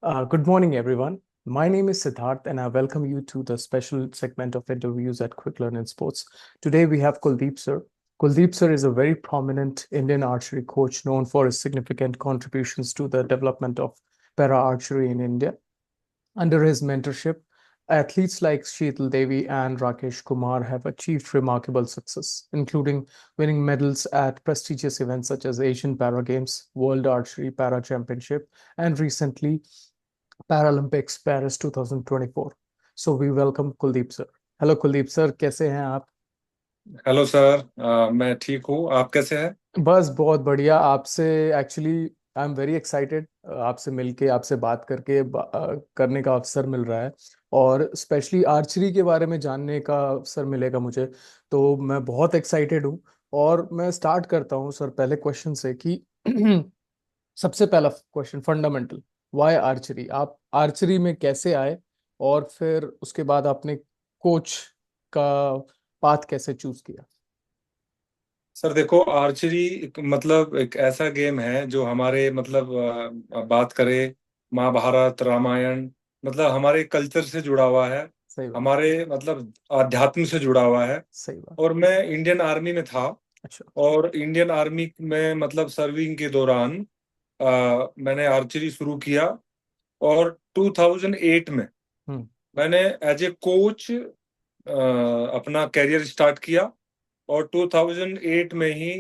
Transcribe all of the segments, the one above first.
Good morning, everyone. My name is Siddharth, and I welcome you to the special segment of interviews at Quick Learn in Sports. Today, we have Kuldeep sir. Kuldeep sir is a very prominent Indian archery coach known for his significant contributions to the development of para archery in India. Under his mentorship, athletes like Sheetal Devi and Rakesh Kumar have achieved remarkable success, including winning medals at prestigious events such as Asian Para Games, World Archery Para Championship, and recently Paralympics Paris 2024. So we welcome Kuldeep sir. Hello Kuldeep sir, कैसे हैं आप? Hello sir. मैं ठीक हूँ। आप कैसे हैं? बस बहुत बढ़िया। आपसे actually I am very excited, आपसे मिलके आपसे बात करके करने का अवसर मिल रहा है, और स्पेशली आर्चरी के बारे में जानने का अवसर मिलेगा मुझे। तो मैं बहुत एक्साइटेड हूँ। और मैं स्टार्ट करता हूँ सर पहले क्वेश्चन से कि सबसे पहला क्वेश्चन फंडामेंटल, व्हाई आर्चरी? आप आर्चरी में कैसे आए, और फिर उसके बाद आपने कोच का पाथ कैसे चूज किया? सर देखो, आर्चरी मतलब एक ऐसा गेम है जो हमारे मतलब बात करें महाभारत रामायण, मतलब हमारे कल्चर से जुड़ा हुआ है। सही बात। हमारे मतलब अध्यात्म से जुड़ा हुआ है। सही बात। और मैं इंडियन आर्मी में था। अच्छा। और इंडियन आर्मी में मतलब सर्विंग के दौरान मैंने आर्चरी शुरू किया। और 2008 में हम्म। मैंने एज ए कोच अपना करियर स्टार्ट किया। और 2008 में ही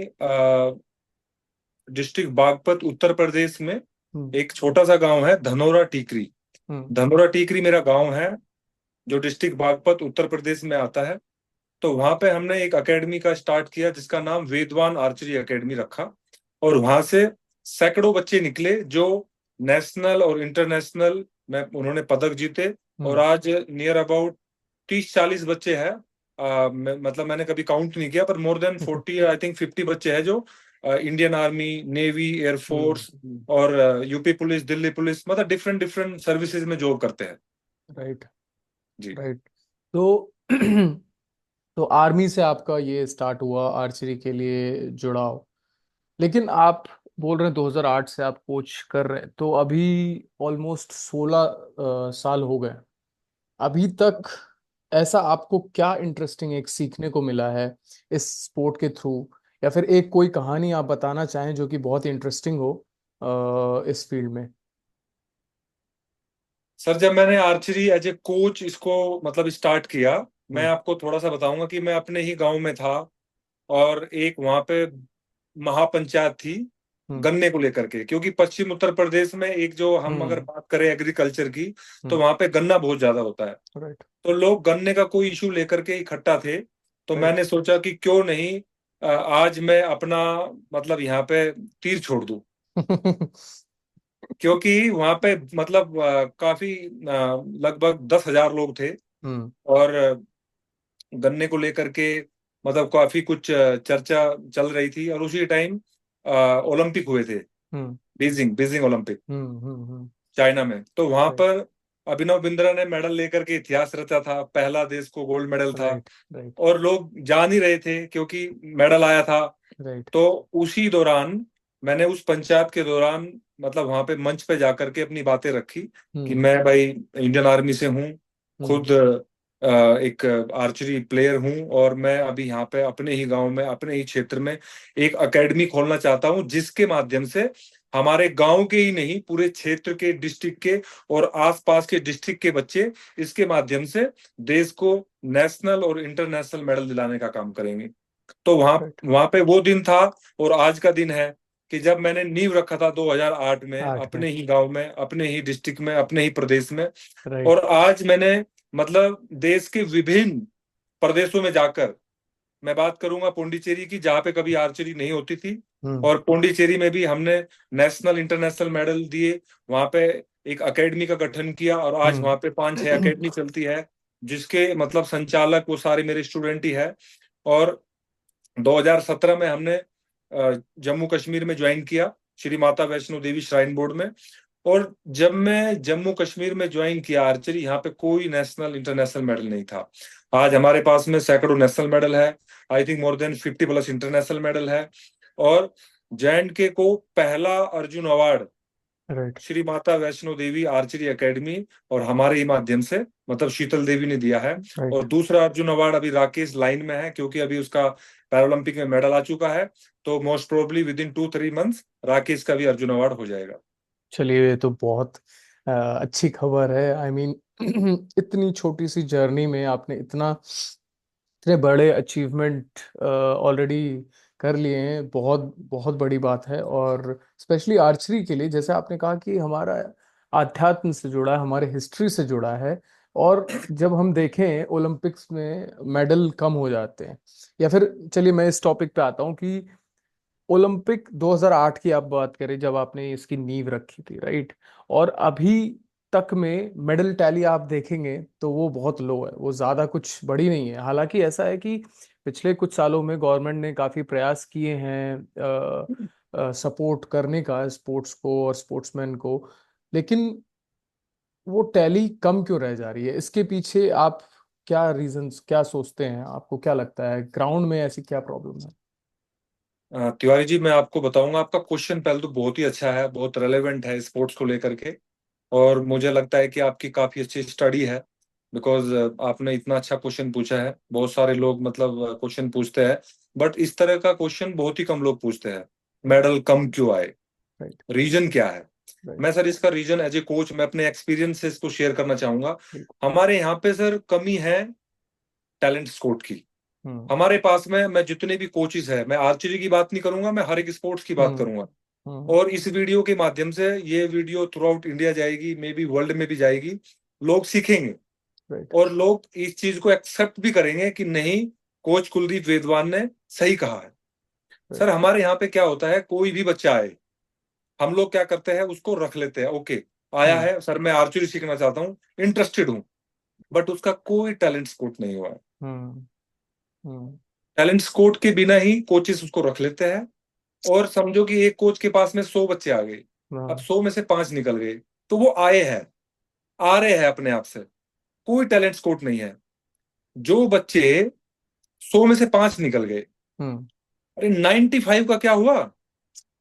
डिस्ट्रिक्ट बागपत उत्तर प्रदेश में हम्म। एक छोटा सा गांव है धनोरा टीकरी। हम्म। धनोरा टीकरी मेरा गांव है, जो डिस्ट्रिक्ट बागपत उत्तर प्रदेश में आता है। तो वहां पे हमने एक एकेडमी का स्टार्ट किया जिसका नाम वेदवान आर्चरी एकेडमी रखा। और वहां से सैकड़ों बच्चे निकले जो नेशनल और इंटरनेशनल में उन्होंने पदक जीते। और हम्म। आज नियर अबाउट 30-40 बच्चे हैं। मतलब मैंने कभी काउंट नहीं किया, पर मोर देन 40 आई थिंक 50 बच्चे हैं जो इंडियन आर्मी, नेवी, एयरफोर्स हम्म। और यूपी पुलिस, दिल्ली पुलिस, मतलब डिफरेंट डिफरेंट सर्विसेज में जॉब करते हैं। राइट। जी। राइट। तो तो आर्मी से आपका ये स्टार्ट हुआ आर्चरी के लिए जुड़ाव। लेकिन आप बोल रहे हैं 2008 से आप कोच कर रहे हैं, तो अभी ऑलमोस्ट 16 साल हो गए। अभी तक ऐसा आपको क्या इंटरेस्टिंग एक सीखने को मिला है इस स्पोर्ट के थ्रू, या फिर एक कोई कहानी आप बताना चाहें जो कि बहुत इंटरेस्टिंग हो इस फील्ड में? सर जब मैंने आर्चरी एज ए कोच इसको मतलब स्टार्ट किया, मैं हम्म। आपको थोड़ा सा बताऊंगा कि मैं अपने ही गांव में था। और एक वहां पे महापंचायत थी हम्म। गन्ने को लेकर के, क्योंकि पश्चिम उत्तर प्रदेश में एक जो हम अगर हम्म। बात करें एग्रीकल्चर की, तो हम्म। वहां पे गन्ना बहुत ज्यादा होता है। राइट। तो लोग गन्ने का कोई इशू लेकर के इकट्ठा थे। तो राइट। मैंने सोचा कि क्यों नहीं आज मैं अपना मतलब यहाँ पे तीर छोड़ दूं। क्योंकि वहां पे मतलब काफी लगभग 10,000 लोग थे। हम्म। और गन्ने को लेकर के मतलब काफी कुछ चर्चा चल रही थी। और उसी टाइम ओलंपिक हुए थे, हम्म। बीजिंग बीजिंग ओलंपिक, हम्म। हम्म। चाइना में। तो वहां राइट। पर अभिनव बिंद्रा ने मेडल लेकर के इतिहास रचा था, पहला देश को गोल्ड मेडल था। राइट। राइट। और लोग जान ही रहे थे क्योंकि मेडल आया था। राइट। तो उसी दौरान मैंने उस पंचायत के दौरान मतलब वहां पे मंच पे जाकर के अपनी बातें रखी कि हम्म। मैं भाई इंडियन आर्मी से हूँ, हम्म। खुद एक आर्चरी प्लेयर हूँ। और मैं अभी यहाँ पे अपने ही गांव में, अपने ही क्षेत्र में एक एकेडमी खोलना चाहता हूँ, जिसके माध्यम से हमारे गांव के ही नहीं, पूरे क्षेत्र के, डिस्ट्रिक्ट के और आसपास के डिस्ट्रिक्ट के बच्चे इसके माध्यम से देश को नेशनल और इंटरनेशनल मेडल दिलाने का काम करेंगे। तो वहां राइट। वहां पे वो दिन था और आज का दिन है कि जब मैंने नींव रखा था 2008 में, 8 में। अपने ही गांव में, अपने ही डिस्ट्रिक्ट में, अपने ही प्रदेश में। राइट। और आज मैंने मतलब देश के विभिन्न प्रदेशों में जाकर, मैं बात करूंगा पुडुचेरी की, जहां पे कभी आर्चरी नहीं होती थी। हम्म। और पुडुचेरी में भी हमने नेशनल इंटरनेशनल मेडल दिए। वहां पे एक एकेडमी का गठन किया और आज वहां पे 5-6 हम्म। एकेडमी चलती है, जिसके मतलब संचालक वो सारे मेरे स्टूडेंट ही है। और 2017 में हमने जम्मू कश्मीर में ज्वाइन किया, श्री माता वैष्णो देवी श्राइन बोर्ड में। और जब मैं जम्मू कश्मीर में ज्वाइन किया आर्चरी, यहाँ पे कोई नेशनल इंटरनेशनल मेडल नहीं था। आज हमारे पास में सैकड़ों नेशनल मेडल है, I think more than 50 plus international medal है। और जे को पहला Arjun award right. Shri Mata Vaishno Devi archery academy और हमारे ही माध्यम से, मतलब शीतल देवी ने दिया है। राइट। और दूसरा अर्जुन अवार्ड अभी राकेश लाइन में है, क्योंकि अभी उसका पैरालंपिक में मेडल आ चुका है, तो most probably with in 2-3 months Rakesh का भी अर्जुन अवार्ड हो जाएगा। चलिए, ये तो बहुत अच्छी खबर है। आई मीन इतनी छोटी सी जर्नी में आपने इतने बड़े अचीवमेंट ऑलरेडी कर लिए हैं। बहुत बहुत बड़ी बात है। और स्पेशली आर्चरी के लिए, जैसे आपने कहा कि हमारा आध्यात्म से जुड़ा है, हमारे हिस्ट्री से जुड़ा है। और जब हम देखें ओलंपिक्स में मेडल कम हो जाते हैं, या फिर चलिए मैं इस टॉपिक पे आता हूँ कि ओलंपिक 2008 की आप बात करें, जब आपने इसकी नींव रखी थी, राइट? और अभी तक में मेडल टैली आप देखेंगे तो वो बहुत लो है, वो ज्यादा कुछ बड़ी नहीं है। हालांकि ऐसा है कि पिछले कुछ सालों में गवर्नमेंट ने काफी प्रयास किए हैं सपोर्ट करने का स्पोर्ट्स को और स्पोर्ट्समैन को, लेकिन वो टैली कम क्यों रह जा रही है? इसके पीछे आप क्या रीजंस, क्या सोचते हैं? आपको क्या लगता है ग्राउंड में ऐसी क्या प्रॉब्लम है? तिवारी जी, मैं आपको बताऊंगा। आपका क्वेश्चन पहले तो बहुत ही अच्छा है, बहुत रेलेवेंट है स्पोर्ट्स को लेकर के। और मुझे लगता है कि आपकी काफी अच्छी स्टडी है, बिकॉज आपने इतना अच्छा क्वेश्चन पूछा है। बहुत सारे लोग मतलब क्वेश्चन पूछते हैं, बट इस तरह का क्वेश्चन बहुत ही कम लोग पूछते हैं, मेडल कम क्यों आए, राइट। रीजन क्या है। राइट। मैं सर इसका रीजन एज ए कोच मैं अपने एक्सपीरियंस से इसको शेयर करना चाहूंगा। बिल्कुल। हमारे यहाँ पे सर कमी है टैलेंट स्कोर की। हम्म। हमारे पास में मैं जितने भी कोचेस है, मैं आर्चरी की बात नहीं करूंगा, मैं हर एक स्पोर्ट्स की बात हम्म। करूंगा। हम्म। और इस वीडियो के माध्यम से, ये वीडियो थ्रू आउट इंडिया जाएगी, मे बी वर्ल्ड में भी जाएगी, लोग सीखेंगे राइट। और लोग इस चीज को एक्सेप्ट भी करेंगे कि नहीं, कोच कुलदीप वेदवान ने सही कहा है। Sir right. हमारे यहाँ पे क्या होता है, कोई भी बच्चा आए, हम लोग क्या करते हैं, उसको रख लेते हैं। ओके, आया हम्म। है सर, मैं आर्चरी सीखना चाहता हूँ, इंटरेस्टेड हूँ, बट उसका कोई टैलेंट स्कोट नहीं हुआ है। हम्म। हम्म। टैलेंट स्कोट के बिना ही कोचेस उसको रख लेते हैं। और समझो कि एक कोच के पास में 100 बच्चे आ गए, अब हाँ। 100 में से 5 निकल गए, तो वो आए हैं, आ रहे हैं अपने आप से, कोई टैलेंट स्कोट नहीं है। जो बच्चे 100 में से 5 निकल गए, हम्म। अरे 95 का क्या हुआ?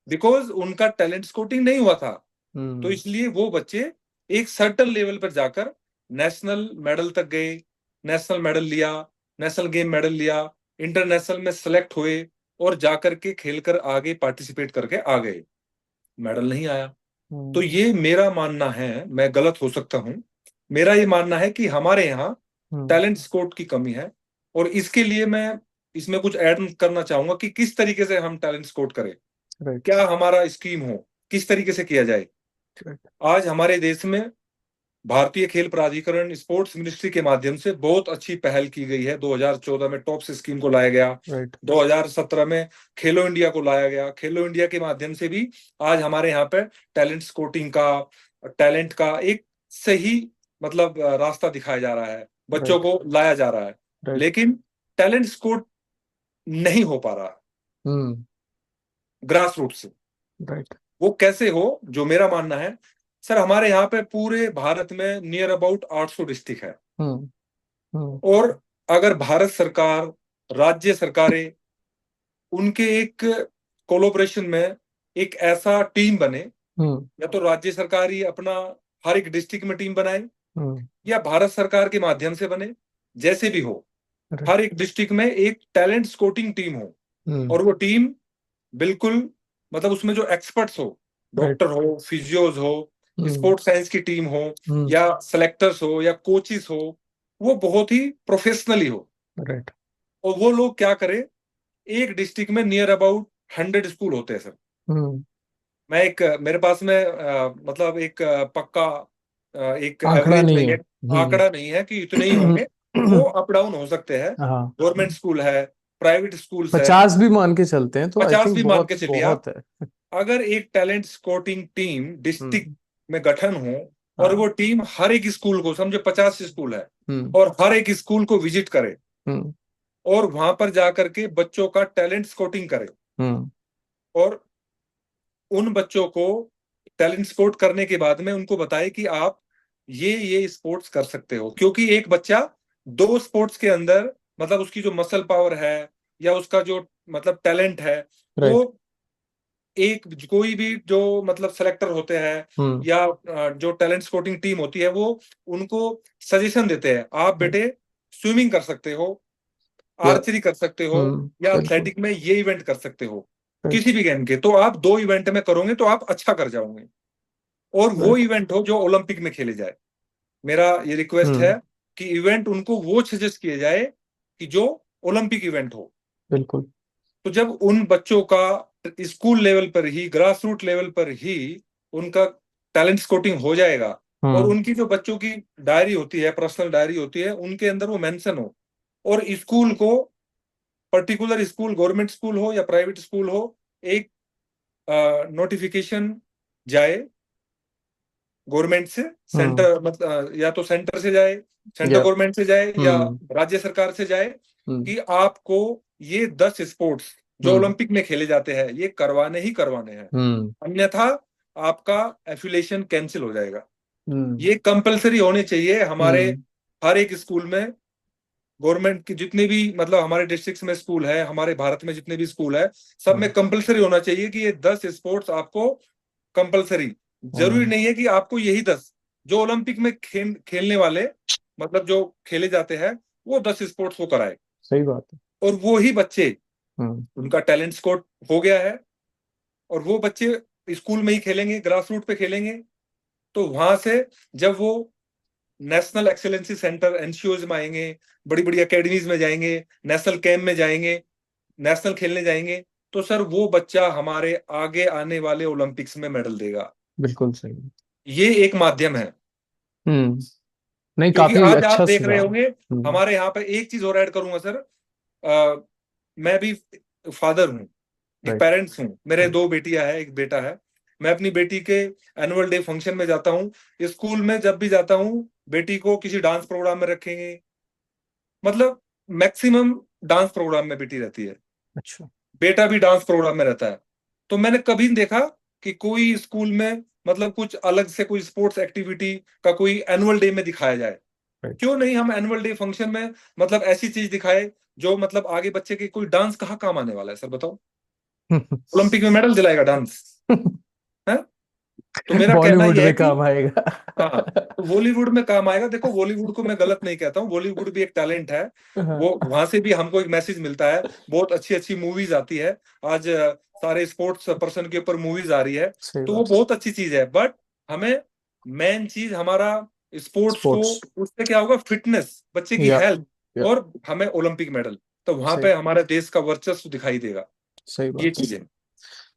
बिकॉज उनका टैलेंट स्कोटिंग नहीं हुआ था। तो हम्म। इसलिए वो बच्चे एक सर्टन लेवल पर जाकर नेशनल मेडल तक गए, नेशनल मेडल लिया, नेशनल गेम मेडल लिया, इंटरनेशनल में सेलेक्ट हुए, और जाकर के खेलकर आगे पार्टिसिपेट करके आ गए, मेडल नहीं आया। तो हम्म। ये मेरा मानना है, मैं गलत हो सकता हूं, मेरा ये मानना है कि हमारे यहाँ हम्म। टैलेंट स्कोर की कमी है। और इसके लिए मैं इसमें कुछ ऐड करना चाहूंगा कि किस तरीके से हम टैलेंट स्कोर करें, राइट। क्या हमारा स्कीम हो, किस तरीके से किया जाए। राइट। आज हमारे देश में भारतीय खेल प्राधिकरण, स्पोर्ट्स मिनिस्ट्री के माध्यम से बहुत अच्छी पहल की गई है। 2014 में टॉप्स स्कीम को लाया गया, राइट। 2017 में खेलो इंडिया को लाया गया। खेलो इंडिया के माध्यम से भी आज हमारे यहाँ पे टैलेंट स्कोटिंग का, टैलेंट का एक सही मतलब रास्ता दिखाया जा रहा है, बच्चों राइट। को लाया जा रहा है। राइट। लेकिन टैलेंट स्कोट नहीं हो पा रहा हम्म। ग्रास रूट से। राइट। वो कैसे हो, जो मेरा मानना है, सर हमारे यहाँ पे पूरे भारत में नियर अबाउट 800 डिस्ट्रिक्ट है। हम्म। हम्म। और अगर भारत सरकार, राज्य सरकारें, उनके एक कोलोब्रेशन में एक ऐसा टीम बने, हम्म। या तो राज्य सरकार ही अपना हर एक डिस्ट्रिक्ट में टीम बनाए, हम्म। या भारत सरकार के माध्यम से बने, जैसे भी हो, राइट। हर एक डिस्ट्रिक्ट में एक टैलेंट स्काउटिंग टीम हो। हम्म। और वो टीम बिल्कुल, मतलब उसमें जो एक्सपर्ट्स हो, राइट। डॉक्टर हो, फिजियोज हो, हम्म। स्पोर्ट्स साइंस की टीम हो, हम्म। या सेलेक्टर्स हो, या कोचिस हो, वो बहुत ही प्रोफेशनली हो। राइट। और वो लोग क्या करें, एक डिस्ट्रिक्ट में नियर अबाउट 100 स्कूल होते हैं सर। हम्म। मैं एक मेरे पास में मतलब एक पक्का एक आंकड़ा एवरेज नहीं नहीं है। है, आंकड़ा नहीं है कि इतने ही होंगे, वो अप डाउन हो सकते हैं। हाँ। गवर्नमेंट स्कूल है, प्राइवेट स्कूल्स है, 50 भी मान के चलते हैं तो आई 50 थिंक भी मान के बहुत चलिए आप। बहुत है। अगर एक टैलेंट स्काउटिंग टीम डिस्ट्रिक्ट हम्म। में गठन हो, और हाँ। वो टीम हर एक स्कूल को, समझो 50 स्कूल है, हम्म। और हर एक स्कूल को विजिट करे, हम्म। और वहां पर जाकर के बच्चों का टैलेंट स्काउटिंग करे, हम्म। और उन बच्चों को टैलेंट स्काउट करने के बाद में उनको बताए कि आप ये स्पोर्ट्स कर सकते हो। क्योंकि एक बच्चा 2 स्पोर्ट्स के अंदर, मतलब उसकी जो मसल पावर है, या उसका जो मतलब टैलेंट है, वो राइट। एक कोई भी जो मतलब सेलेक्टर होते हैं हम्म। या जो टैलेंट स्काउटिंग टीम होती है, वो उनको सजेशन देते हैं, आप राइट। बेटे स्विमिंग कर सकते हो, या। आर्चरी कर सकते हो, या बिल्कुल। एथलेटिक में ये इवेंट कर सकते हो, राइट। किसी भी गेम के, तो आप 2 इवेंट में करोगे तो आप अच्छा कर जाओगे, और वो राइट। इवेंट हो जो ओलंपिक में खेले जाए। मेरा ये रिक्वेस्ट है हम्म। कि इवेंट उनको वो सजेस्ट किए जाए कि जो ओलंपिक इवेंट हो। बिल्कुल। तो जब उन बच्चों का स्कूल लेवल पर ही, ग्रास रूट लेवल पर ही उनका टैलेंट स्काउटिंग हो जाएगा, और हम्म। उनकी जो बच्चों की डायरी होती है, पर्सनल डायरी होती है, उनके अंदर वो मेंशन हो, और स्कूल को, पर्टिकुलर स्कूल, गवर्नमेंट स्कूल हो या प्राइवेट स्कूल हो, एक नोटिफिकेशन जाए गवर्नमेंट से, हम्म। सेंटर मतलब या तो सेंटर से जाए, सेंट्रल या। गवर्नमेंट से जाए, या हम्म। राज्य सरकार से जाए, हम्म। कि आपको ये 10 स्पोर्ट्स जो हम्म। ओलंपिक में खेले जाते हैं ये करवाने ही करवाने हैं, हम्म। अन्यथा आपका एफिलिएशन कैंसिल हो जाएगा। हम्म। ये कंपलसरी होने चाहिए हमारे हम्म। हर एक स्कूल में। गवर्नमेंट की जितने भी मतलब हमारे डिस्ट्रिक्ट में स्कूल है, हमारे भारत में जितने भी स्कूल है, सब में हम्म। कंपलसरी होना चाहिए कि ये 10 स्पोर्ट्स आपको कंपलसरी। जरूरी हम्म। नहीं है कि आपको यही 10 जो ओलंपिक में खेलने वाले, मतलब जो खेले जाते हैं, वो 10 स्पोर्ट्स को कराए, सही बात है। और वो ही बच्चे, हम्म। उनका टैलेंट स्कोर हो गया है, और वो बच्चे स्कूल में ही खेलेंगे, ग्रास रूट पे खेलेंगे, तो वहां से जब वो नेशनल एक्सेलेंसी सेंटर एनसीओज में आएंगे, बड़ी बड़ी एकेडमीज में जाएंगे, नेशनल कैंप में जाएंगे, नेशनल खेलने जाएंगे, तो सर वो बच्चा हमारे आगे आने वाले ओलंपिक्स में मेडल देगा। बिल्कुल सही। ये एक माध्यम है। हम्म। नहीं, क्योंकि काफी आज आप अच्छा देख रहे सुझाव। होंगे, हमारे यहाँ पे एक चीज और ऐड करूंगा सर, मैं भी फादर हूँ, एक राइट। पेरेंट्स हूँ, मेरे 2 बेटियां हैं, एक बेटा है। मैं अपनी बेटी के एनुअल डे फंक्शन में जाता हूँ, स्कूल में जब भी जाता हूँ, बेटी को किसी डांस प्रोग्राम में रखेंगे, मतलब मैक्सिमम डांस प्रोग्राम में बेटी रहती है, अच्छा। बेटा भी डांस प्रोग्राम में रहता है। तो मैंने कभी नहीं देखा कि कोई स्कूल में मतलब कुछ अलग से कोई स्पोर्ट्स एक्टिविटी का कोई एनुअल डे में दिखाया जाए। राइट। क्यों नहीं हम एनुअल डे फंक्शन में मतलब ऐसी चीज दिखाए जो मतलब आगे बच्चे के, कोई डांस कहाँ काम आने वाला है सर बताओ? ओलंपिक में मेडल दिलाएगा डांस है? तो मेरा कहना बॉलीवुड यह है में कि काम आएगा। हाँ, तो बॉलीवुड में काम आएगा। देखो बॉलीवुड को मैं गलत नहीं कहता हूँ, बॉलीवुड भी एक टैलेंट है, हाँ। वो वहां से भी हमको एक मैसेज मिलता है, बहुत अच्छी अच्छी मूवीज आती है। आज सारे स्पोर्ट्स पर्सन के ऊपर मूवीज आ रही है, सही तो वो बात। बहुत अच्छी चीज है, बट हमें मेन चीज हमारा स्पोर्ट्स को, स्पोर्ट्स। उससे क्या होगा, फिटनेस, बच्चे की या। हेल्थ, या। और हमें ओलंपिक मेडल, तो वहां सही। पे हमारे देश का वर्चस्व दिखाई देगा। सही ये बात है। चीजें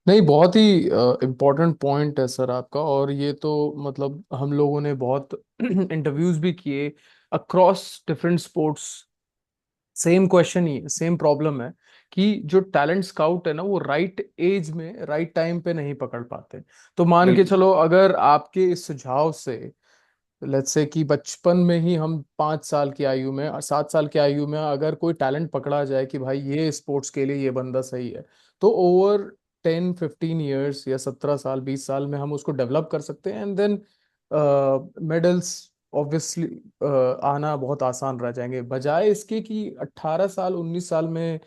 नहीं, बहुत ही इम्पोर्टेंट पॉइंट है सर आपका। और ये तो मतलब हम लोगों ने बहुत इंटरव्यूज भी किए across different sports. Same question ही, सेम प्रॉब्लम है कि जो टैलेंट स्काउट है ना, वो राइट एज में राइट टाइम पे नहीं पकड़ पाते। तो मान के बिल्कुल चलो, अगर आपके इस सुझाव से, लेट्स से कि बचपन में ही हम 5 साल की आयु में, 7 साल की आयु में अगर कोई टैलेंट पकड़ा जाए कि भाई ये स्पोर्ट्स के लिए ये बंदा सही है, तो ओवर 10-15 ईयर्स या 17 साल 20 साल में हम उसको डेवलप कर सकते हैं। एंड देन मेडल्स ऑब्वियसली आना बहुत आसान रह जाएंगे, बजाय इसके कि 18 साल 19 साल में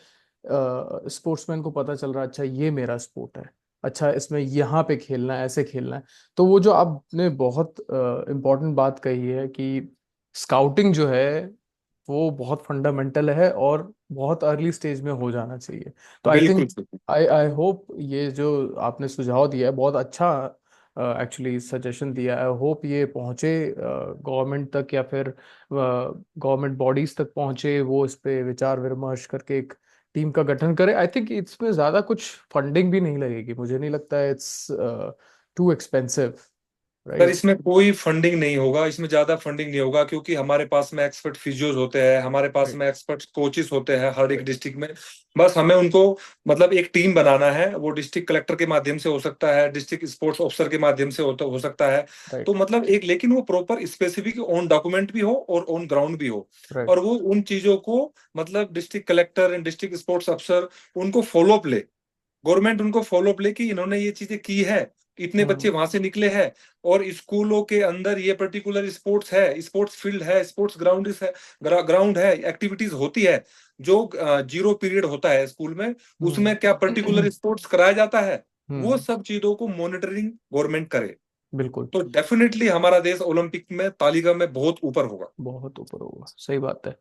स्पोर्ट्समैन को पता चल रहा है अच्छा ये मेरा स्पोर्ट है, अच्छा इसमें यहाँ पे खेलना है, ऐसे खेलना है। तो वो जो आपने बहुत इम्पोर्टेंट बात कही है कि स्काउटिंग जो है वो बहुत फंडामेंटल है और बहुत अर्ली स्टेज में हो जाना चाहिए। तो आई बिल्कुल थिंक, बिल्कुल। आई आई होप ये जो आपने सुझाव दिया है बहुत अच्छा, एक्चुअली सजेशन दिया है। आई होप ये पहुंचे गवर्नमेंट तक, या फिर गवर्नमेंट बॉडीज तक पहुंचे, वो इस पे विचार विमर्श करके एक टीम का गठन करे। आई थिंक इसमें ज्यादा कुछ फंडिंग भी नहीं लगेगी, मुझे नहीं लगता है it's too expensive, sir right. इसमें कोई फंडिंग नहीं होगा, इसमें ज्यादा फंडिंग नहीं होगा, क्योंकि हमारे पास में एक्सपर्ट फिजियोज होते हैं, हमारे पास राइट। में एक्सपर्ट कोचेस होते हैं हर एक राइट। डिस्ट्रिक्ट में। बस हमें उनको मतलब एक टीम बनाना है, वो डिस्ट्रिक्ट कलेक्टर के माध्यम से हो सकता है, डिस्ट्रिक्ट स्पोर्ट्स ऑफिसर के माध्यम से हो सकता है। तो राइट। मतलब एक, लेकिन वो प्रॉपर स्पेसिफिक ऑन डॉक्यूमेंट भी हो और ऑन ग्राउंड भी हो, राइट। और वो उन चीजों को मतलब district collector and district sports अफसर उनको फॉलो अप ले, गवर्नमेंट उनको फॉलो अप ले कि इन्होंने ये चीजें की है, इतने बच्चे हम्म। वहां से निकले हैं, और स्कूलों के अंदर ये पर्टिकुलर स्पोर्ट्स है, स्पोर्ट्स फील्ड है, स्पोर्ट्स ग्राउंड है, एक्टिविटीज होती है, जो 0 पीरियड होता है स्कूल में, उसमें क्या पर्टिकुलर हम्म। स्पोर्ट्स कराया जाता है, वो सब चीजों को मॉनिटरिंग गवर्नमेंट करे बिल्कुल तो डेफिनेटली हमारा देश ओलंपिक में तालिका में बहुत ऊपर होगा। बहुत ऊपर होगा, सही बात है।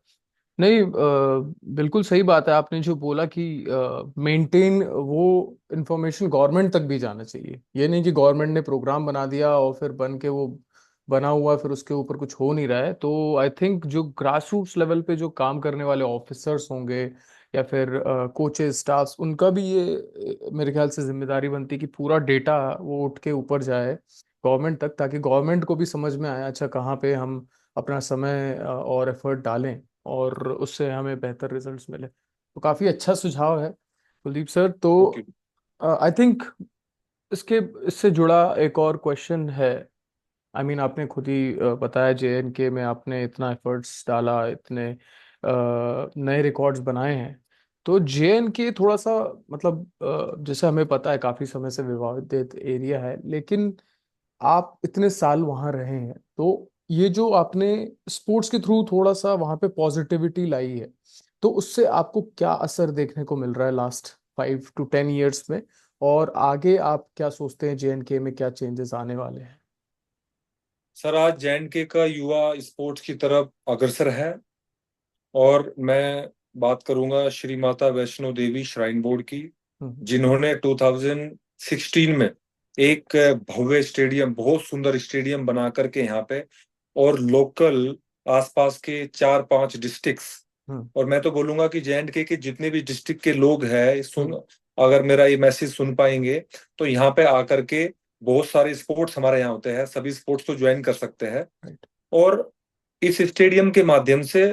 नहीं, बिल्कुल सही बात है आपने जो बोला कि मेंटेन वो इंफॉर्मेशन गवर्नमेंट तक भी जाना चाहिए। ये नहीं कि गवर्नमेंट ने प्रोग्राम बना दिया और फिर बन के वो बना हुआ फिर उसके ऊपर कुछ हो नहीं रहा है। तो आई थिंक जो ग्रास रूट्स लेवल पे जो काम करने वाले ऑफिसर्स होंगे या फिर कोचेस स्टाफ्स, उनका भी ये मेरे ख्याल से जिम्मेदारी बनती है कि पूरा डेटा वो उठ के ऊपर जाए गवर्नमेंट तक, ताकि गवर्नमेंट को भी समझ में आए अच्छा कहाँ पे हम अपना समय और एफर्ट डालें और उससे हमें बेहतर रिजल्ट्स मिले। तो काफी अच्छा सुझाव है कुलदीप सर। तो ओके। आई थिंक इसके इससे जुड़ा एक और क्वेश्चन है। आई मीन आपने खुद ही बताया जेएनके में आपने इतना एफर्ट्स डाला, इतने नए रिकॉर्ड्स बनाए हैं। तो जेएनके थोड़ा सा मतलब जैसे हमें पता है काफी समय से विवादित एरिया है, लेकिन आप इतने साल वहां रहे हैं तो ये जो आपने स्पोर्ट्स के थ्रू थोड़ा सा वहां पे पॉजिटिविटी लाई है, तो उससे आपको क्या असर देखने को मिल रहा है लास्ट 5 to 10 years में? और आगे आप क्या सोचते हैं जेएनके में क्या चेंजेस आने वाले हैं? सर आज जेएनके का युवा स्पोर्ट्स की तरफ अग्रसर है और मैं बात करूंगा श्री माता वैष्णो देवी श्राइन बोर्ड की, हम्म। जिन्होंने 2016 में एक भव्य स्टेडियम, बहुत सुंदर स्टेडियम बना करके यहाँ पे और लोकल आसपास के 4-5 डिस्ट्रिक्ट्स, हम्म। और मैं तो बोलूंगा कि जेएंडके के जितने भी डिस्ट्रिक्ट के लोग हैं सुन, हम्म। अगर मेरा ये मैसेज सुन पाएंगे तो यहाँ पे आकर के बहुत सारे स्पोर्ट्स हमारे यहाँ होते हैं, सभी स्पोर्ट्स को ज्वाइन कर सकते हैं। राइट। और इस स्टेडियम के माध्यम से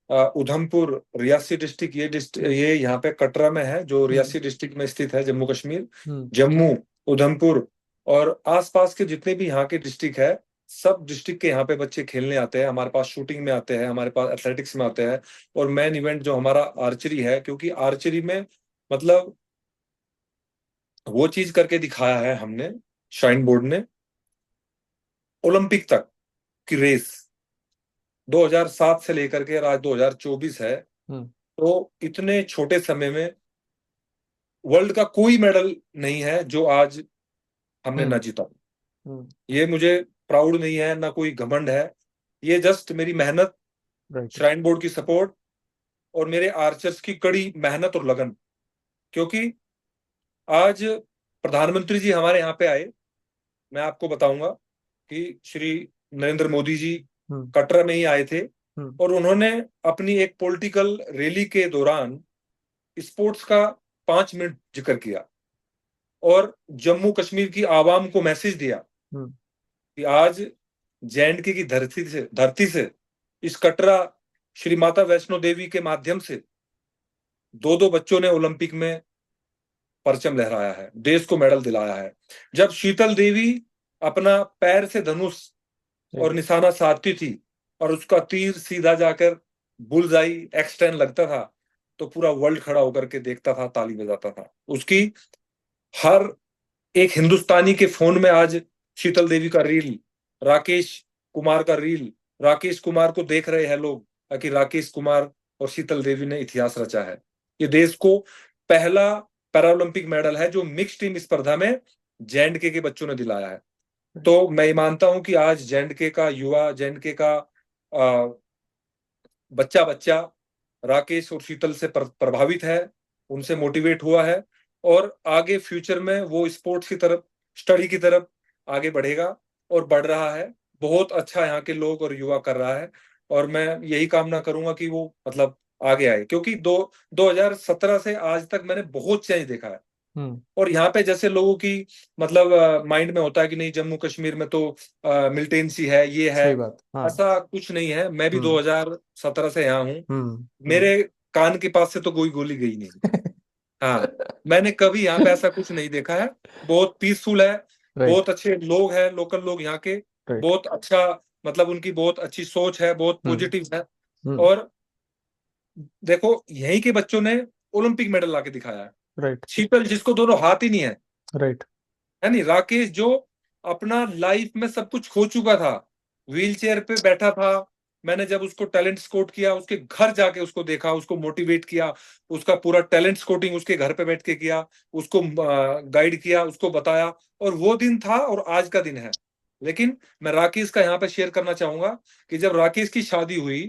उधमपुर रियासी डिस्ट्रिक्ट, ये यहाँ पे कटरा में है जो हम्म। रियासी डिस्ट्रिक्ट में स्थित है, जम्मू कश्मीर, हम्म। जम्मू, उधमपुर और आसपास के जितने भी यहाँ के डिस्ट्रिक्ट है, सब डिस्ट्रिक्ट के यहाँ पे बच्चे खेलने आते हैं। हमारे पास शूटिंग में आते हैं, हमारे पास एथलेटिक्स में आते हैं और मेन इवेंट जो हमारा आर्चरी है, क्योंकि आर्चरी में मतलब वो चीज करके दिखाया है हमने, श्राइन बोर्ड ने, ओलंपिक तक की रेस 2007 से लेकर के आज 2024 है, हम्म। तो इतने छोटे समय में वर्ल्ड का कोई मेडल नहीं है जो आज हमने ना हम्म। जीता। हम्म। ये मुझे प्राउड नहीं है, ना कोई घमंड है, ये जस्ट मेरी मेहनत, राइट। श्राइन बोर्ड की सपोर्ट और मेरे आर्चर्स की कड़ी मेहनत और लगन। क्योंकि आज प्रधानमंत्री जी हमारे यहाँ पे आए, मैं आपको बताऊंगा कि श्री नरेंद्र मोदी जी हम्म। कटरा में ही आए थे हम्म। और उन्होंने अपनी एक पॉलिटिकल रैली के दौरान स्पोर्ट्स का 5 मिनट जिक्र किया और जम्मू कश्मीर की आवाम को मैसेज दिया हम्म। कि आज जेएंडके की धरती से इस कटरा श्री माता वैष्णो देवी के माध्यम से दो दो बच्चों ने ओलंपिक में परचम लहराया है, देश को मेडल दिलाया है। जब शीतल देवी अपना पैर से धनुष और सही। निशाना साधती थी और उसका तीर सीधा जाकर बुलजाई एक्सटेंड लगता था, तो पूरा वर्ल्ड खड़ा होकर के देखता था, ताली बजाता था। उसकी हर एक हिंदुस्तानी के फोन में आज शीतल देवी का रील, राकेश कुमार का रील, राकेश कुमार को देख रहे हैं लोग कि राकेश कुमार और शीतल देवी ने इतिहास रचा है। ये देश को पहला पैरालंपिक मेडल है जो मिक्स टीम स्पर्धा में जेएंडके के बच्चों ने दिलाया है। तो मैं ये मानता हूं कि आज जेएंडके का युवा, जेएंडके का बच्चा बच्चा राकेश और शीतल से प्रभावित है, उनसे मोटिवेट हुआ है और आगे फ्यूचर में वो स्पोर्ट्स की तरफ, स्टडी की तरफ आगे बढ़ेगा और बढ़ रहा है। बहुत अच्छा यहाँ के लोग और युवा कर रहा है और मैं यही कामना करूंगा कि वो मतलब आगे आए, क्योंकि 2017 से आज तक मैंने बहुत चेंज देखा है। हम्म। और यहाँ पे जैसे लोगों की मतलब माइंड में होता है कि नहीं जम्मू कश्मीर में तो मिलिटेंसी है, ये है, सही बात, हाँ। ऐसा कुछ नहीं है। मैं भी हम्म। 2017 से यहाँ हूँ, हम्म। हम्म। मेरे कान के पास से तो कोई गोली गई नहीं। हाँ, मैंने कभी यहाँ पे ऐसा कुछ नहीं देखा है। बहुत पीसफुल है, राइट। बहुत अच्छे लोग हैं, लोकल लोग यहाँ के, राइट। बहुत अच्छा, मतलब उनकी बहुत अच्छी सोच है, बहुत हम्म। पॉजिटिव है। हम्म। और देखो यहीं के बच्चों ने ओलंपिक मेडल लाके दिखाया है। राइट। शीतल जिसको दोनों हाथ ही नहीं राइट। है नहीं, राकेश जो अपना लाइफ में सब कुछ खो चुका था, व्हील चेयर पे बैठा था, मैंने जब उसको टैलेंट स्काउट किया, उसके घर जाके उसको देखा, उसको मोटिवेट किया, उसका पूरा टैलेंट स्काउटिंग उसके घर पे बैठ के किया, उसको गाइड किया, उसको बताया, और वो दिन था और आज का दिन है। लेकिन मैं राकेश का यहाँ पे शेयर करना चाहूंगा कि जब राकेश की शादी हुई,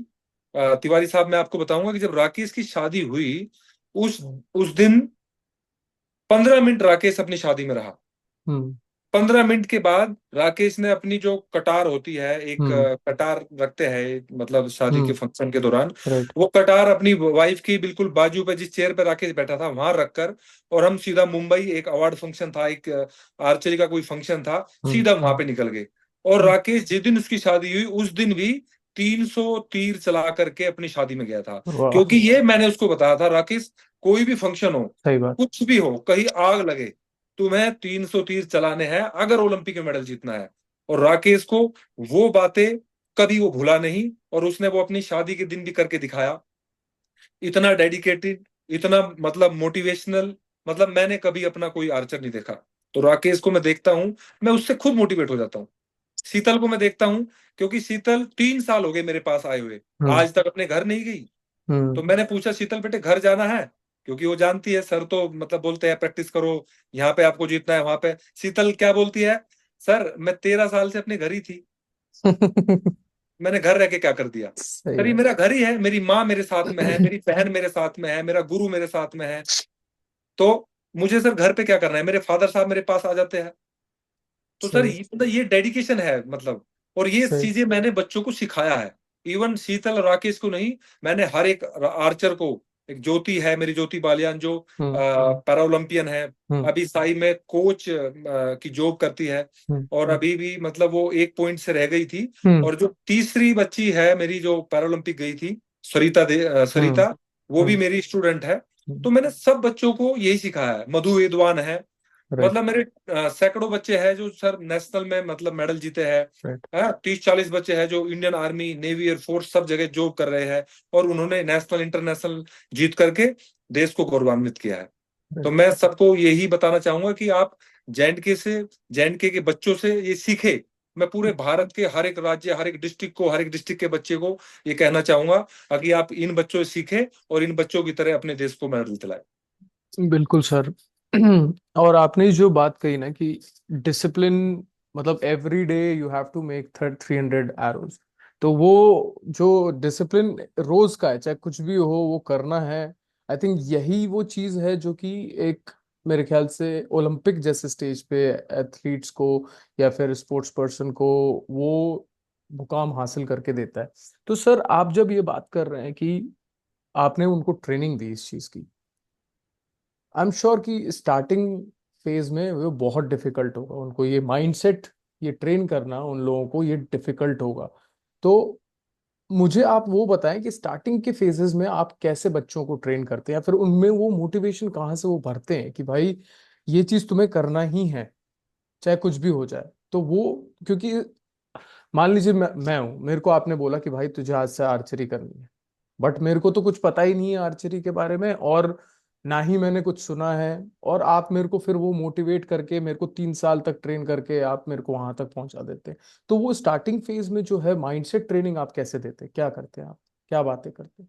तिवारी साहब, मैं आपको बताऊंगा कि जब राकेश की शादी हुई, उस दिन 15 मिनट राकेश अपनी शादी में रहा। हम्म 15 मिनट के बाद राकेश ने अपनी जो कटार होती है, एक हम्म कटार रखते हैं मतलब शादी के हम्म फंक्शन के दौरान, राइट। वो कटार अपनी वाइफ की बिल्कुल बाजू पे, जिस चेयर पे राकेश बैठा था वहां रखकर, और हम सीधा मुंबई, एक अवार्ड फंक्शन था, एक आर्चरी का कोई फंक्शन था, हम्म सीधा वहां पे निकल गए। और हम्म, राकेश जिस दिन उसकी शादी हुई उस दिन भी 300 तीर चला करके अपनी शादी में गया था। वाह। क्योंकि ये मैंने उसको बताया था, राकेश, कोई भी फंक्शन हो, सही बात। कुछ भी हो, कहीं आग लगे, तुम्हें 300 तीर चलाने हैं अगर ओलंपिक में मेडल जीतना है। और राकेश को वो बातें कभी वो भूला नहीं, और उसने वो अपनी शादी के दिन भी करके दिखाया। इतना डेडिकेटेड, इतना मतलब मोटिवेशनल, मतलब मैंने कभी अपना कोई आर्चर नहीं देखा। तो राकेश को मैं देखता हूं, मैं उससे खुद मोटिवेट हो जाता हूँ। शीतल को मैं देखता हूँ, क्योंकि शीतल 3 साल हो गए मेरे पास आए हुए, हम्म आज तक अपने घर नहीं गई। तो हम्म मैंने पूछा, शीतल बेटे घर जाना है? क्योंकि वो जानती है सर तो मतलब बोलते हैं प्रैक्टिस करो, यहाँ पे आपको जीतना है, वहां पे। शीतल क्या बोलती है, सर मैं 13 साल से अपने घर ही थी, मैंने घर रह के क्या कर दिया? सही सर ये बात। मेरा घर ही है, मेरी माँ मेरे साथ में है, मेरी बहन मेरे साथ में है, मेरा गुरु मेरे साथ में है, तो मुझे सर घर पे क्या करना है, मेरे फादर साहब मेरे पास आ जाते हैं। तो सर सही ये डेडिकेशन है मतलब, और ये सही। चीजें मैंने बच्चों को सिखाया है। इवन शीतल और राकेश को नहीं, मैंने हर एक आर्चर को, एक ज्योति है मेरी, ज्योति बालियान, जो हम्म पैरा ओलंपियन है, हम्म अभी साई में कोच की जॉब करती है, हम्म और अभी भी मतलब वो 1 पॉइंट से रह गई थी। हम्म और जो तीसरी बच्ची है मेरी जो पैरा ओलंपिक गई थी, हम्म सरिता, वो भी हम्म मेरी स्टूडेंट है। हम्म, तो मैंने सब बच्चों को यही सिखाया है। मधु वेदवान है, राइट मतलब मेरे सैकड़ों बच्चे हैं जो सर नेशनल में मतलब मेडल जीते हैं। राइट 30-40 बच्चे हैं जो इंडियन आर्मी, नेवी, एयरफोर्स सब जगह जॉब कर रहे हैं, और उन्होंने नेशनल इंटरनेशनल जीत करके देश को गौरवान्वित किया है। तो राइट। मैं सबको यही बताना चाहूंगा कि आप जे एंड के बच्चों से ये सीखे। मैं पूरे भारत के हर एक राज्य, हर एक डिस्ट्रिक्ट को, हर एक डिस्ट्रिक्ट के बच्चे को ये कहना चाहूंगा कि आप इन बच्चों से सीखें और इन बच्चों की तरह अपने देश को मेडल दिलाएं। बिल्कुल सर। और आपने जो बात कही ना कि डिसिप्लिन, मतलब every day you have to make 300 arrows, तो वो जो डिसिप्लिन रोज का है, चाहे कुछ भी हो वो करना है। आई थिंक यही वो चीज है जो कि एक, मेरे ख्याल से ओलंपिक जैसे स्टेज पे एथलीट्स को या फिर स्पोर्ट्स पर्सन को वो मुकाम हासिल करके देता है। तो सर आप जब ये बात कर रहे हैं कि आपने उनको ट्रेनिंग दी इस चीज की, आई एम श्योर कि स्टार्टिंग फेज में वो बहुत डिफिकल्ट होगा उनको, ये माइंडसेट, ये ट्रेन करना उन लोगों को ये डिफिकल्ट होगा। तो मुझे आप वो बताएं कि स्टार्टिंग के फेजेस में आप कैसे बच्चों को ट्रेन करते हैं, या फिर उनमें वो मोटिवेशन कहाँ से वो भरते हैं कि भाई ये चीज तुम्हें करना ही है चाहे कुछ भी हो जाए। तो वो, क्योंकि मान लीजिए मैं हूं, मेरे को आपने बोला कि भाई तुझे आज से आर्चरी करनी है, बट मेरे को तो कुछ पता ही नहीं है आर्चरी के बारे में, और ना ही मैंने कुछ सुना है। और आप मेरे को फिर वो मोटिवेट करके मेरे को 3 साल तक ट्रेन करके आप मेरे को वहां तक पहुंचा देते हैं। तो वो स्टार्टिंग फेज में जो है माइंडसेट ट्रेनिंग आप कैसे देते हैं, क्या करते हैं आप, क्या बातें करते हैं?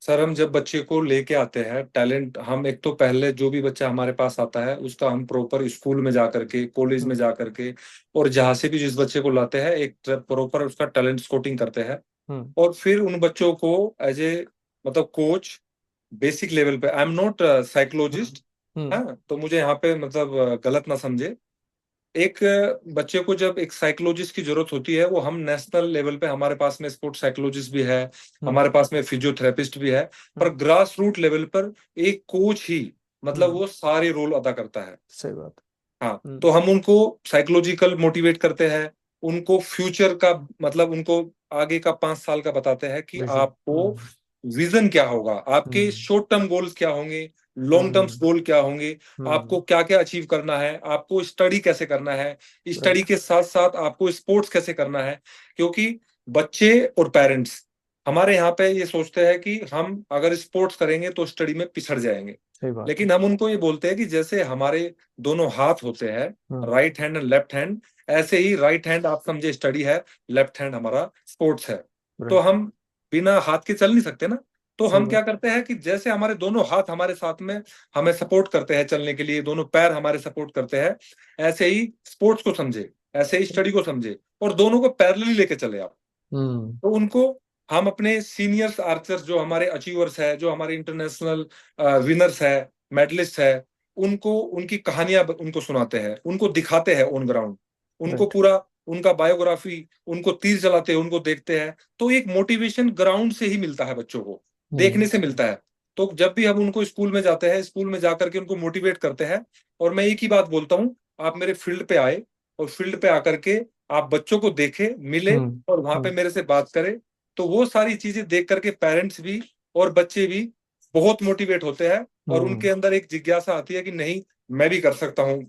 सर हम जब बच्चे को लेके आते हैं टैलेंट, हम एक तो पहले जो भी बच्चा हमारे पास आता है उसका हम प्रॉपर स्कूल में जा करके, कॉलेज में हम्म जा करके, और जहां से भी जिस बच्चे को लाते हैं एक प्रॉपर उसका टैलेंट स्कोटिंग करते हैं। हम्म और फिर उन बच्चों को एज ए मतलब कोच, बेसिक लेवल पे, I am not hmm psychologist, hmm हाँ, तो मुझे यहाँ पे मतलब गलत ना समझे। एक बच्चे को जब एक साइकोलॉजिस्ट की जरूरत होती है, वो हम नेशनल लेवल पे, हमारे पास में स्पोर्ट्स साइकोलॉजिस्ट भी है, हम्म हमारे पास में फिजियोथेरेपिस्ट भी है, पर हम्म ग्रास रूट लेवल पर एक कोच ही मतलब हम्म, वो सारे रोल अदा करता है। सही बात। हाँ, हम्म तो हम उनको साइकोलॉजिकल मोटिवेट करते हैं, उनको फ्यूचर का मतलब उनको आगे का 5 साल का बताते हैं कि विजन। आपको विजन क्या होगा, आपके हम्म शॉर्ट टर्म गोल्स क्या होंगे, लॉन्ग टर्म हम्म गोल क्या होंगे, हम्म आपको क्या क्या अचीव करना है, आपको स्टडी कैसे करना है, स्टडी राइट। के साथ साथ आपको स्पोर्ट्स कैसे करना है। क्योंकि बच्चे और पेरेंट्स हमारे यहाँ पे ये सोचते हैं कि हम अगर स्पोर्ट्स करेंगे तो स्टडी में पिछड़ जाएंगे। सही बात है। लेकिन हम उनको ये बोलते हैं कि जैसे हमारे दोनों हाथ होते हैं, hmm right hand and left hand, ऐसे ही राइट हैंड आप समझे स्टडी है, लेफ्ट हैंड हमारा स्पोर्ट्स है। तो राइट। हम बिना हाथ के चल नहीं सकते ना। तो सही हम क्या बात। करते हैं कि जैसे हमारे दोनों हाथ हमारे साथ में हमें सपोर्ट करते हैं चलने के लिए, दोनों पैर हमारे सपोर्ट करते हैं, ऐसे ही स्पोर्ट्स को समझे, ऐसे ही स्टडी को समझे, और दोनों को पैरेलली लेके चले आप। हम्म। तो उनको हम अपने सीनियर्स आर्चर्स जो हमारे अचीवर्स है, जो हमारे इंटरनेशनल विनर्स है, मेडलिस्ट है, उनको उनकी कहानियां उनको सुनाते हैं, उनको दिखाते हैं ऑन ग्राउंड, उनको राइट। पूरा उनका बायोग्राफी, उनको तीर चलाते हैं उनको देखते हैं। तो एक मोटिवेशन ग्राउंड से ही मिलता है, बच्चों को देखने हम्म। से मिलता है। तो जब भी हम उनको स्कूल में जाते हैं, स्कूल में जाकर के उनको मोटिवेट करते हैं, और मैं एक ही बात बोलता हूँ, आप मेरे फील्ड पे आए, और फील्ड पे आकर के आप बच्चों को देखे, मिले, हम्म। और वहां पे हम्म। मेरे से बात करें, तो वो सारी चीजें देख करके पेरेंट्स भी और बच्चे भी बहुत मोटिवेट होते हैं, और हम्म। उनके अंदर एक जिज्ञासा आती है कि नहीं, मैं भी कर सकता हूँ।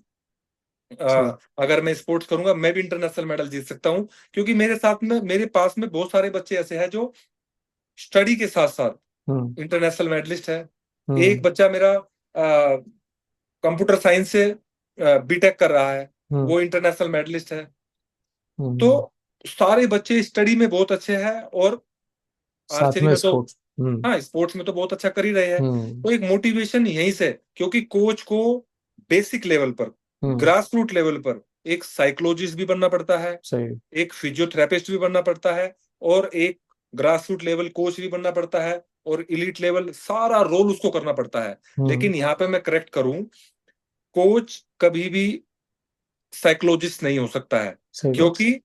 सही। अगर मैं स्पोर्ट्स करूंगा, मैं भी इंटरनेशनल मेडल जीत सकता हूँ। क्योंकि मेरे साथ में, मेरे पास में बहुत सारे बच्चे ऐसे हैं जो स्टडी के साथ साथ हम्म। इंटरनेशनल मेडलिस्ट है। एक हम्म। बच्चा मेरा कंप्यूटर साइंस से बीटेक कर रहा है, हम्म। वो इंटरनेशनल मेडलिस्ट है। तो हम्म। सारे बच्चे स्टडी में बहुत अच्छे हैं, और साथ आर्चरी में में तो, स्पोर्ट्स। हम्म। हाँ, स्पोर्ट्स में तो बहुत अच्छा कर ही रहे हैं। हम्म। तो एक मोटिवेशन यहीं से, क्योंकि कोच को बेसिक लेवल पर, हम्म। ग्रास रूट लेवल पर एक साइकोलॉजिस्ट भी बनना पड़ता है, सही। एक फिजियोथेरेपिस्ट भी बनना पड़ता है, और एक ग्रास रूट लेवल कोच भी बनना पड़ता है, और इलीट लेवल सारा रोल उसको करना पड़ता है। हम्म। लेकिन यहाँ पे मैं करेक्ट करूं, कोच कभी भी साइकोलॉजिस्ट नहीं हो सकता है। सही बात। क्योंकि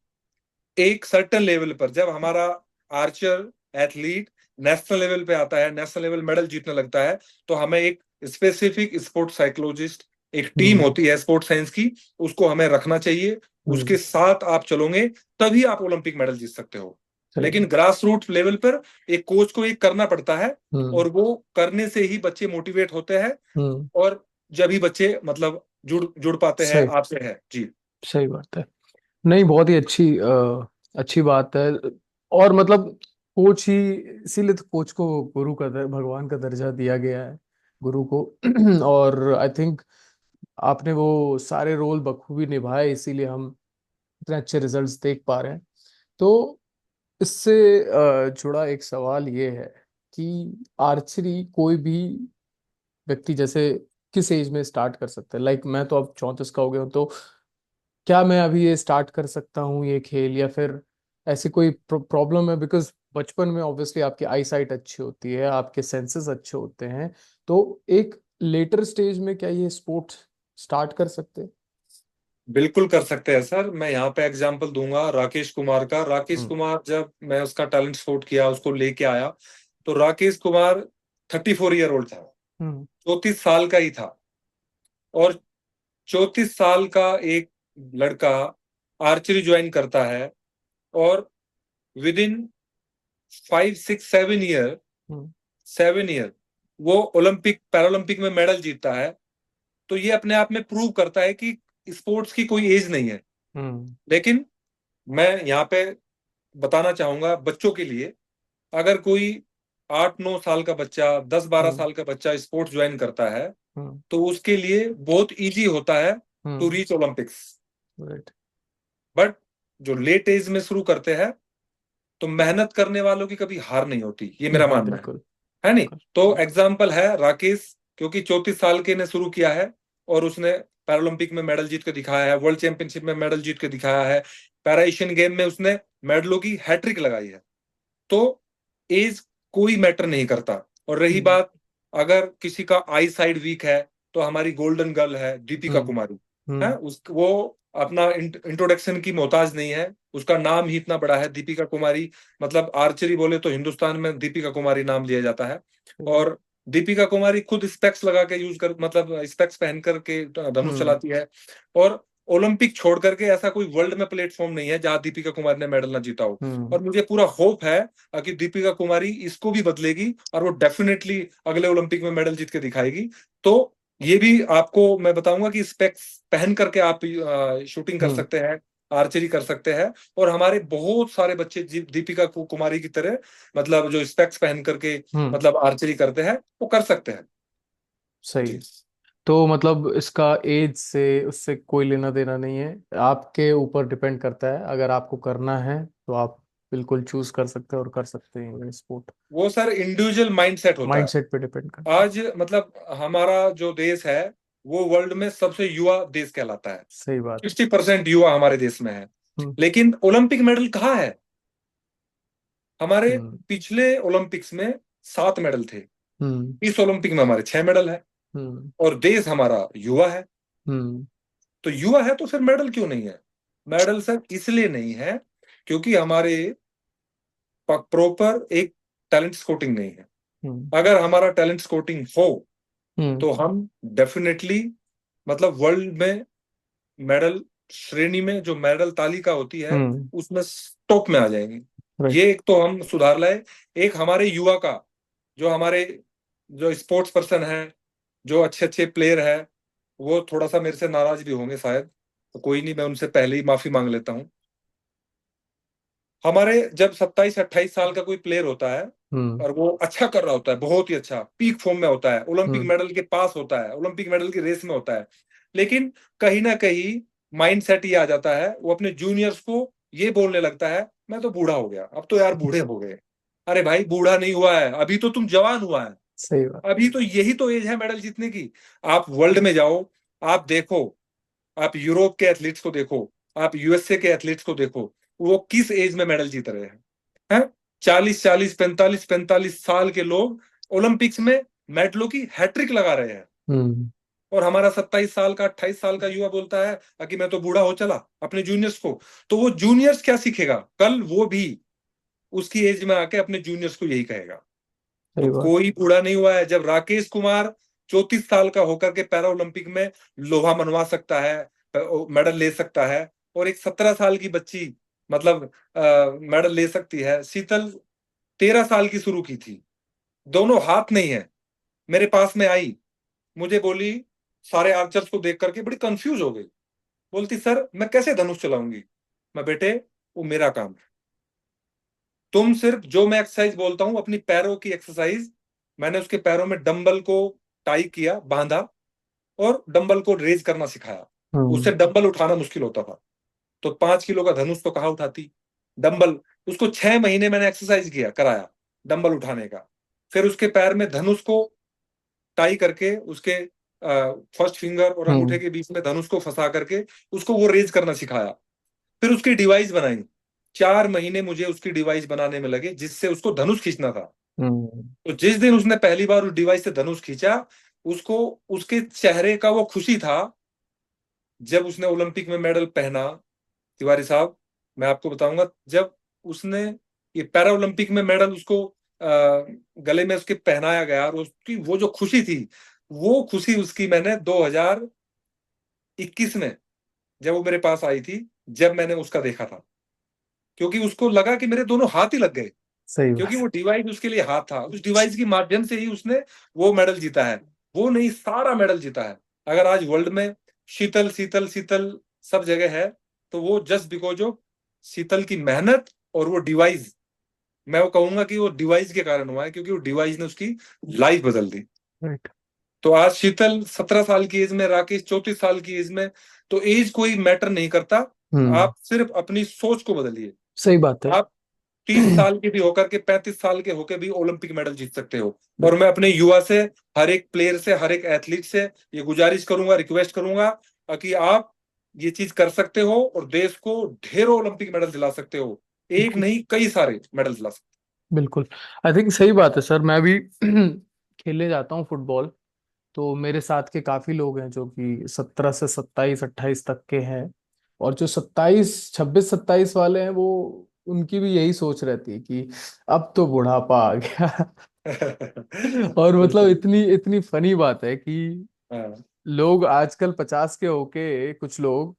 एक सर्टन लेवल पर जब हमारा आर्चर एथलीट नेशनल लेवल पे आता है, नेशनल लेवल मेडल जीतने लगता है, तो हमें एक स्पेसिफिक स्पोर्ट्स साइकोलॉजिस्ट, एक टीम हम्म। होती है स्पोर्ट्स साइंस की, उसको हमें रखना चाहिए। हम्म। उसके साथ आप चलोगे, तभी आप ओलंपिक मेडल जीत सकते हो। सही लेकिन बात। ग्रास रूट लेवल पर एक कोच को एक करना पड़ता है, हम्म। और वो करने से ही बच्चे मोटिवेट होते हैं, हम्म। और जब ही बच्चे मतलब जुड़ जुड़ पाते हैं सही। आपसे, है जी। सही बात है। नहीं, बहुत ही अच्छी अच्छी बात है। और मतलब कोच ही, इसीलिए तो कोच को गुरु का भगवान का दर्जा दिया गया है, गुरु को। और आई थिंक आपने वो सारे रोल बखूबी निभाए, इसीलिए हम इतने अच्छे रिजल्ट्स देख पा रहे हैं। तो इससे जुड़ा एक सवाल ये है कि आर्चरी कोई भी व्यक्ति जैसे किस एज में स्टार्ट कर सकता है? लाइक मैं तो अब 34 का हो गया हूँ, तो क्या मैं अभी ये स्टार्ट कर सकता हूँ ये खेल, या फिर ऐसी कोई प्रॉब्लम है? बिकॉज बचपन में ऑब्वियसली आपकी आई साइट अच्छी होती है, आपके सेंसेस अच्छे होते हैं, तो एक लेटर स्टेज में क्या ये स्पोर्ट स्टार्ट कर सकते हैं? बिल्कुल कर सकते हैं सर। मैं यहाँ पे एग्जांपल दूंगा राकेश कुमार का। राकेश हम्म। कुमार, जब मैं उसका टैलेंट स्काउट किया, उसको लेके आया, तो राकेश कुमार 34 ईयर ओल्ड था, हम्म। 34 साल का ही था। और 34 साल का एक लड़का आर्चरी ज्वाइन करता है, और with in 5 6 7 year, hmm. 7 year वो ओलंपिक पैरालंपिक में मेडल जीतता है। तो ये अपने आप में प्रूव करता है कि स्पोर्ट्स की कोई एज नहीं है। हम्म। लेकिन मैं यहाँ पे बताना चाहूंगा बच्चों के लिए, अगर कोई 8 9 साल का बच्चा, 10 12 हम्म। साल का बच्चा स्पोर्ट्स ज्वाइन करता है, हम्म। तो उसके लिए बहुत इजी होता है to hmm. Reach Olympics. Right. But जो लेट एज में शुरू करते हैं, तो मेहनत करने वालों की कभी हार नहीं होती, ये मेरा मानना बिल्कुल। है नहीं। बिल्कुल। तो एग्जाम्पल है राकेश, क्योंकि 34 साल के ने शुरू किया है, और उसने पैरालंपिक में मेडल जीत के दिखाया है, वर्ल्ड चैंपियनशिप में मेडल जीत के दिखाया है, पैरा एशियन गेम में उसने मेडलों की हैट्रिक लगाई है। तो एज कोई मैटर नहीं करता। और रही हम्म। बात, अगर किसी का आई साइड वीक है, तो हमारी गोल्डन गर्ल है दीपिका हम्म। कुमारी, है हम्म। उस वो अपना इंट्रोडक्शन की मोहताज नहीं है, उसका नाम ही इतना बड़ा है दीपिका कुमारी। मतलब आर्चरी बोले तो हिंदुस्तान में दीपिका कुमारी नाम लिया जाता है। सही। और दीपिका कुमारी खुद स्पेक्स लगा के यूज कर, मतलब स्पेक्स पहन करके धनुष हम्म। चलाती है। और ओलंपिक छोड़ करके ऐसा कोई वर्ल्ड में प्लेटफॉर्म नहीं है जहां दीपिका कुमारी ने मेडल ना जीता हो। हम्म। और मुझे पूरा होप है कि दीपिका कुमारी इसको भी बदलेगी, और वो डेफिनेटली अगले ओलंपिक में मेडल जीत के दिखाएगी। तो ये भी आपको मैं बताऊंगा कि स्पेक्स पहन करके आप शूटिंग कर हम्म। सकते हैं, आर्चरी कर सकते हैं। और हमारे बहुत सारे बच्चे दीपिका कुमारी की तरह, मतलब जो स्पेक्स पहन करके हम्म। मतलब आर्चरी करते हैं, वो कर सकते हैं सही। जी। तो मतलब इसका एज से उससे कोई लेना देना नहीं है, आपके ऊपर डिपेंड करता है। अगर आपको करना है तो आप बिल्कुल चूज कर सकते हैं और कर सकते हैं ये स्पोर्ट। वो सर इंडिविजुअल माइंडसेट होता है। माइंडसेट पे डिपेंड करता है। आज मतलब हमारा जो देश है वो वर्ल्ड में सबसे युवा देश कहलाता है। सही बात है। 60% युवा हमारे देश में है। हम्म। लेकिन ओलंपिक मेडल कहाँ है? हमारे हम्म। पिछले ओलंपिक्स में 7 मेडल थे। हम्म। इस ओलंपिक में हमारे 6 मेडल है। हम्म। और देश हमारा युवा है। हम्म। तो युवा है तो फिर मेडल क्यों नहीं है? मेडल सर इसलिए नहीं है क्योंकि हमारे प्रॉपर एक टैलेंट स्काउटिंग नहीं है। हम्म। अगर हमारा टैलेंट स्काउटिंग हो हम्म। तो हम डेफिनेटली मतलब वर्ल्ड में मेडल श्रेणी में जो मेडल तालिका होती है हम्म। उसमें टॉप में आ जाएंगे। राइट। ये एक तो हम सुधार लाए। एक हमारे युवा का जो हमारे जो स्पोर्ट्स पर्सन है, जो अच्छे अच्छे प्लेयर है, वो थोड़ा सा मेरे से नाराज भी होंगे शायद, तो कोई नहीं, मैं उनसे पहले ही माफी मांग लेता हूँ। हमारे जब 27-28 साल का कोई प्लेयर होता है हम्म। और वो अच्छा कर रहा होता है, बहुत ही अच्छा पीक फॉर्म में होता है, ओलंपिक हम्म। मेडल के पास होता है, ओलंपिक मेडल की रेस में होता है, लेकिन कहीं ना कहीं माइंड सेट ये आ जाता है, वो अपने जूनियर्स को ये बोलने लगता है मैं तो बूढ़ा हो गया, अब तो यार बूढ़े हो गए। अरे भाई बूढ़ा नहीं हुआ है, अभी तो तुम जवान हुआ है। सही बात। अभी तो यही तो एज है मेडल जीतने की। आप वर्ल्ड में जाओ, आप देखो, आप यूरोप के एथलीट्स को देखो, आप यूएसए के एथलीट्स को देखो, वो किस एज में मेडल जीत रहे हैं? 40-40, 45-45 साल के लोग ओलंपिक्स में मेडलों की हैट्रिक लगा रहे हैं। हम्म। और हमारा 27 साल का 28 साल का युवा बोलता है कि मैं तो बूढ़ा हो चला अपने जूनियर्स को। तो वो जूनियर्स क्या सीखेगा? कल वो भी उसकी एज में आके अपने जूनियर्स को यही कहेगा। तो सही बात। कोई बूढ़ा नहीं हुआ है। जब राकेश कुमार 34 साल का होकर के पैरा ओलंपिक में लोहा मनवा सकता है, मेडल ले सकता है, और एक 17 साल की बच्ची मतलब मेडल ले सकती है। शीतल 13 साल की शुरू की थी, दोनों हाथ नहीं है, मेरे पास में आई, मुझे बोली, सारे आर्चर्स को देख करके बड़ी कंफ्यूज हो गई, बोलती सर मैं कैसे धनुष चलाऊंगी? मैं बेटे वो मेरा काम है, तुम सिर्फ जो मैं एक्सरसाइज बोलता हूं अपनी पैरों की एक्सरसाइज। मैंने उसके पैरों में डंबल को टाई किया, बांधा, और डंबल को रेज करना सिखाया। उससे हम्म। डंबल उठाना मुश्किल होता था, तो 5 किलो का धनुष तो कहाँ उठाती, डंबल। उसको 6 महीने मैंने एक्सरसाइज किया, कराया डंबल उठाने का। फिर उसके पैर में धनुष को टाई करके, उसके फर्स्ट फिंगर और अंगूठे हम्म। के बीच में धनुष को फंसा करके उसको वो रेज करना सिखाया। फिर उसकी डिवाइस बनाई। 4 महीने मुझे उसकी डिवाइस बनाने में लगे जिससे उसको धनुष खींचना था। हम्म। तो जिस दिन उसने पहली बार उस डिवाइस से धनुष खींचा, उसको उसके चेहरे का वो खुशी था जब उसने ओलंपिक में मेडल पहना। तिवारी साहब, मैं आपको बताऊंगा, जब उसने ये पैरा ओलंपिक में मेडल उसको गले में उसके पहनाया गया और उसकी वो जो खुशी थी, वो खुशी उसकी मैंने 2021 में जब वो मेरे पास आई थी, जब मैंने उसका देखा था, क्योंकि उसको लगा कि मेरे दोनों हाथ ही लग गए, सही क्योंकि बात। वो डिवाइस उसके लिए हाथ था। उस डिवाइस के माध्यम से ही उसने वो मेडल जीता है। वो नहीं, सारा मेडल जीता है। अगर आज वर्ल्ड में शीतल शीतल शीतल सब जगह है, तो वो जस्ट बिकॉज ऑफ शीतल की मेहनत और वो डिवाइस। मैं वो कहूंगा कि वो डिवाइस के कारण हुआ है, क्योंकि वो डिवाइस ने उसकी लाइफ बदल दी। राइट। तो आज शीतल 17 साल की एज में, राकेश 34 साल की एज में, तो एज कोई मैटर नहीं करता। हम्म। आप सिर्फ अपनी सोच को बदलिए। सही बात है। आप 30 साल के भी होकर के 35 साल के होकर भी ओलंपिक मेडल जीत सकते हो। और बिल्कुल। मैं अपने युवा से, हर एक प्लेयर से, हर एक एथलीट से ये गुजारिश करूंगा, रिक्वेस्ट करूंगा कि आप ये चीज कर सकते हो और देश को ढेरों ओलंपिक मेडल दिला सकते हो। एक बिल्कुल। नहीं, कई सारे मेडल दिला सकते बिल्कुल। आई थिंक सही बात है सर। मैं भी खेलने जाता हूँ फुटबॉल, तो मेरे साथ के काफी लोग हैं जो कि 17 से 27 28 तक के हैं। और जो 27 26 27 वाले हैं, वो उनकी भी यही सोच रहती है कि अब तो बुढ़ापा आ गया। हो। और मतलब बिल्कुल। इतनी इतनी फनी बात है कि हाँ। लोग आजकल 50 के होके कुछ लोग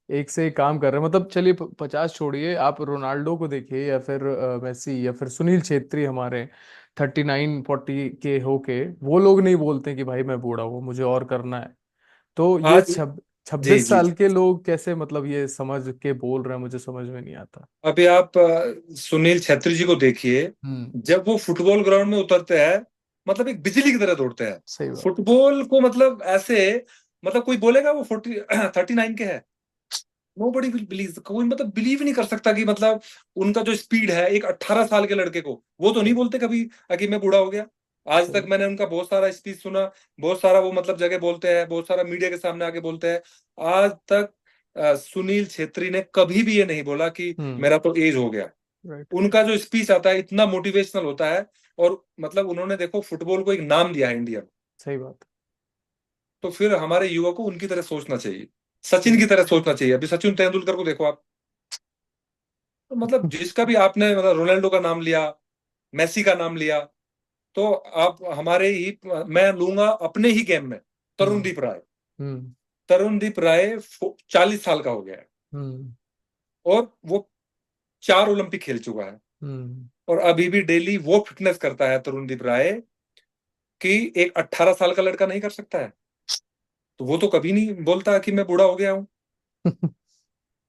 एक से एक काम कर रहे हैं। मतलब चलिए 50 छोड़िए, आप रोनाल्डो को देखिए या फिर मेसी या फिर सुनील छेत्री, हमारे 39 40 के होके वो लोग नहीं बोलते कि भाई मैं बूढ़ा हूँ, मुझे और करना है। तो ये आज जी छब्बीस जी साल जी। के लोग कैसे मतलब ये समझ के बोल रहे हैं, मुझे समझ में नहीं आता। अभी आप सुनील छेत्री जी को देखिए, हम्म। जब वो फुटबॉल ग्राउंड में उतरते हैं, मतलब एक बिजली की तरह दौड़ते हैं। सही बात। फुटबॉल को मतलब ऐसे, मतलब कोई बोलेगा वो 39 के है? नोबडी विल बिलीव, कोई मतलब बिलीव नहीं कर सकता कि मतलब उनका जो स्पीड है एक 18 साल के लड़के को, वो तो नहीं बोलते कभी कि मैं बूढ़ा हो गया। आज तक सही। मैंने उनका बहुत सारा स्पीच सुना, बहुत सारा वो मतलब जगह बोलते हैं, बहुत सारा मीडिया के सामने आके बोलते हैं। आज तक सुनील छेत्री ने कभी भी ये नहीं बोला कि हम्म। मेरा तो एज हो गया। राइट। उनका जो स्पीच आता है इतना मोटिवेशनल होता है, और मतलब उन्होंने देखो फुटबॉल को एक नाम दिया है इंडिया में। सही बात। तो फिर हमारे युवा को उनकी तरह सोचना चाहिए, सचिन सही। की तरह सोचना चाहिए। अभी सचिन तेंदुलकर को देखो आप, तो मतलब जिसका भी आपने मतलब रोनाल्डो का नाम लिया, मेसी का नाम लिया, तो आप हमारे ही, मैं लूंगा अपने ही गेम में हम्म। तरुणदीप राय। हम्म। तरुणदीप राय 40 साल का हो गया है, हम्म। और वो 4 ओलंपिक खेल चुका है, हम्म। और अभी भी डेली वो फिटनेस करता है तरुणदीप राय कि एक 18 साल का लड़का नहीं कर सकता है। तो वो तो कभी नहीं बोलता कि मैं बूढ़ा हो गया हूँ।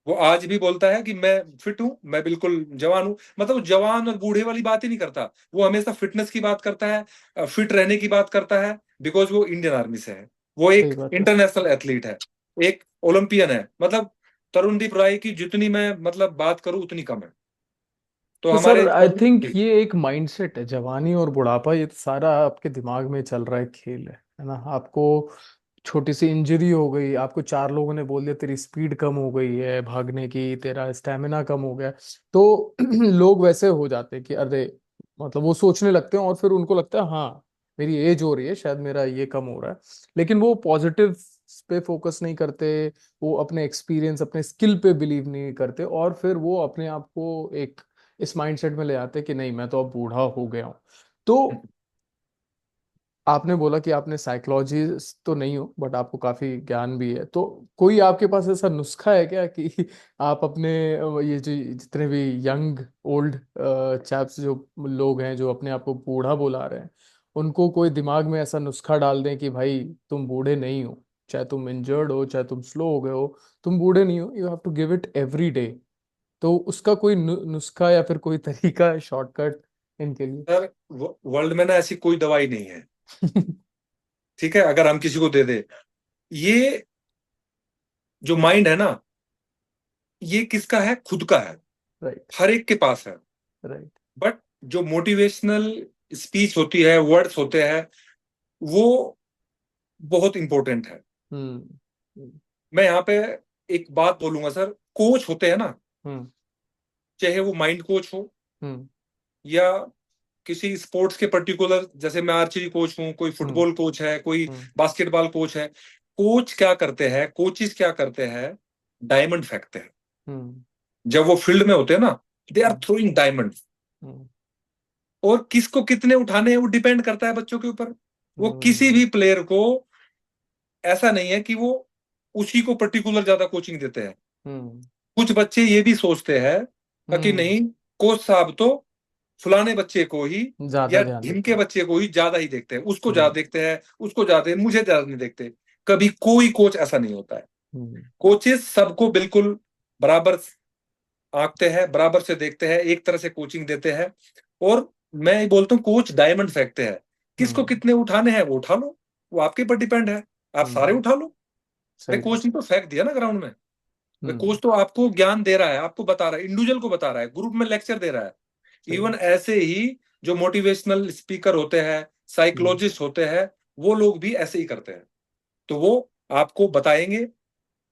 वो आज भी बोलता है कि मैं फिट हूं, मैं बिल्कुल जवान हूं। मतलब वो जवान और बूढ़े वाली बात ही नहीं करता, वो हमेशा फिटनेस की बात करता है, फिट रहने की बात करता है, बिकॉज वो इंडियन आर्मी से है, वो सही एक बात है। इंटरनेशनल एथलीट है, एक ओलंपियन है। मतलब तरुणदीप राय की जितनी मैं मतलब बात करूं उतनी कम है। तो तो हमारे सर आई थिंक ये एक माइंडसेट है, जवानी और बुढ़ापा ये तो सारा आपके दिमाग में चल रहा है खेल है ना। आपको छोटी सी इंजरी हो गई, आपको चार लोगों ने बोल दिया तेरी स्पीड कम हो गई है भागने की, तेरा स्टेमिना कम हो गया, तो लोग वैसे हो जाते हैं कि अरे, मतलब वो सोचने लगते हैं और फिर उनको लगता है हाँ मेरी एज हो रही है, शायद मेरा ये कम हो रहा है। लेकिन वो पॉजिटिव पे फोकस नहीं करते, वो अपने एक्सपीरियंस अपने स्किल पे बिलीव नहीं करते, और फिर वो अपने आप को एक इस माइंडसेट में ले आते हैं कि नहीं मैं तो अब बूढ़ा हो गया हूँ। तो आपने बोला कि आपने साइकोलॉजिस्ट तो नहीं हो बट आपको काफी ज्ञान भी है, तो कोई आपके पास ऐसा नुस्खा है क्या कि आप अपने ये जो जितने भी यंग ओल्ड चैप्स जो लोग हैं जो अपने आप को बूढ़ा बुला रहे हैं, उनको कोई दिमाग में ऐसा नुस्खा डाल दें कि भाई तुम बूढ़े नहीं हो, चाहे तुम इंजर्ड हो चाहे तुम स्लो हो गए हो, तुम बूढ़े नहीं हो, you have to give it every day. तो उसका कोई नुस्खा या फिर कोई तरीका शॉर्टकट इनके लिए? सर वर्ल्ड में ना ऐसी कोई दवाई नहीं है, ठीक है, अगर हम किसी को दे दे। ये जो माइंड है ना, ये किसका है? खुद का है, राइट। हर एक के पास है। राइट। बट जो मोटिवेशनल स्पीच होती है, वर्ड्स होते हैं, वो बहुत इंपॉर्टेंट है। हम्म। हम्म। मैं यहाँ पे एक बात बोलूंगा सर, कोच होते हैं ना, हम्म। चाहे वो माइंड कोच हो हम्म। या किसी स्पोर्ट्स के पर्टिकुलर, जैसे मैं आर्चरी कोच हूँ, कोई हम्म। फुटबॉल कोच है, कोई हम्म। बास्केटबॉल कोच है। कोच क्या करते हैं, कोचिज क्या करते हैं? डायमंड फेंकते हैं। हम्म। जब वो फील्ड में होते हैं ना, they are hmm. Throwing diamond. Hmm. और किसको कितने उठाने हैं वो डिपेंड करता है बच्चों के ऊपर। वो किसी हम्म। भी प्लेयर को ऐसा नहीं है कि वो उसी को पर्टिकुलर ज्यादा कोचिंग देते हैं। हम्म। कुछ बच्चे ये भी सोचते हैं कि हम्म। नहीं, कोच साहब तो फलाने बच्चे को ही ज्यादा या ध्यान देते ढिमके हैं। बच्चे को ही ज्यादा ही देखते हैं, उसको ज्यादा हम्म। देखते हैं, उसको ज्यादा, मुझे ज्यादा नहीं देखते। कभी कोई कोच ऐसा नहीं होता है। हम्म। कोचेस सबको बिल्कुल बराबर आंकते हैं, बराबर से देखते हैं, एक तरह से कोचिंग देते हैं। और मैं ये बोलता हूँ कोच डायमंड फेंकते हैं। किसको हम्म। कितने उठाने हैं वो उठा लो, वो आपके ऊपर डिपेंड है, आप सारे हम्म। उठा लो। भाई सही कोच बात। ने तो फेंक दिया ना ग्राउंड में। भाई हम्म। कोच तो आपको ज्ञान दे रहा है, आपको बता रहा है, इंडिविजुअल को बता रहा है, ग्रुप में लेक्चर दे रहा है। सही इवन बात। ऐसे ही जो मोटिवेशनल स्पीकर होते हैं, हम्म। साइकोलॉजिस्ट होते हैं, वो लोग भी ऐसे ही करते हैं। तो वो आपको बताएंगे,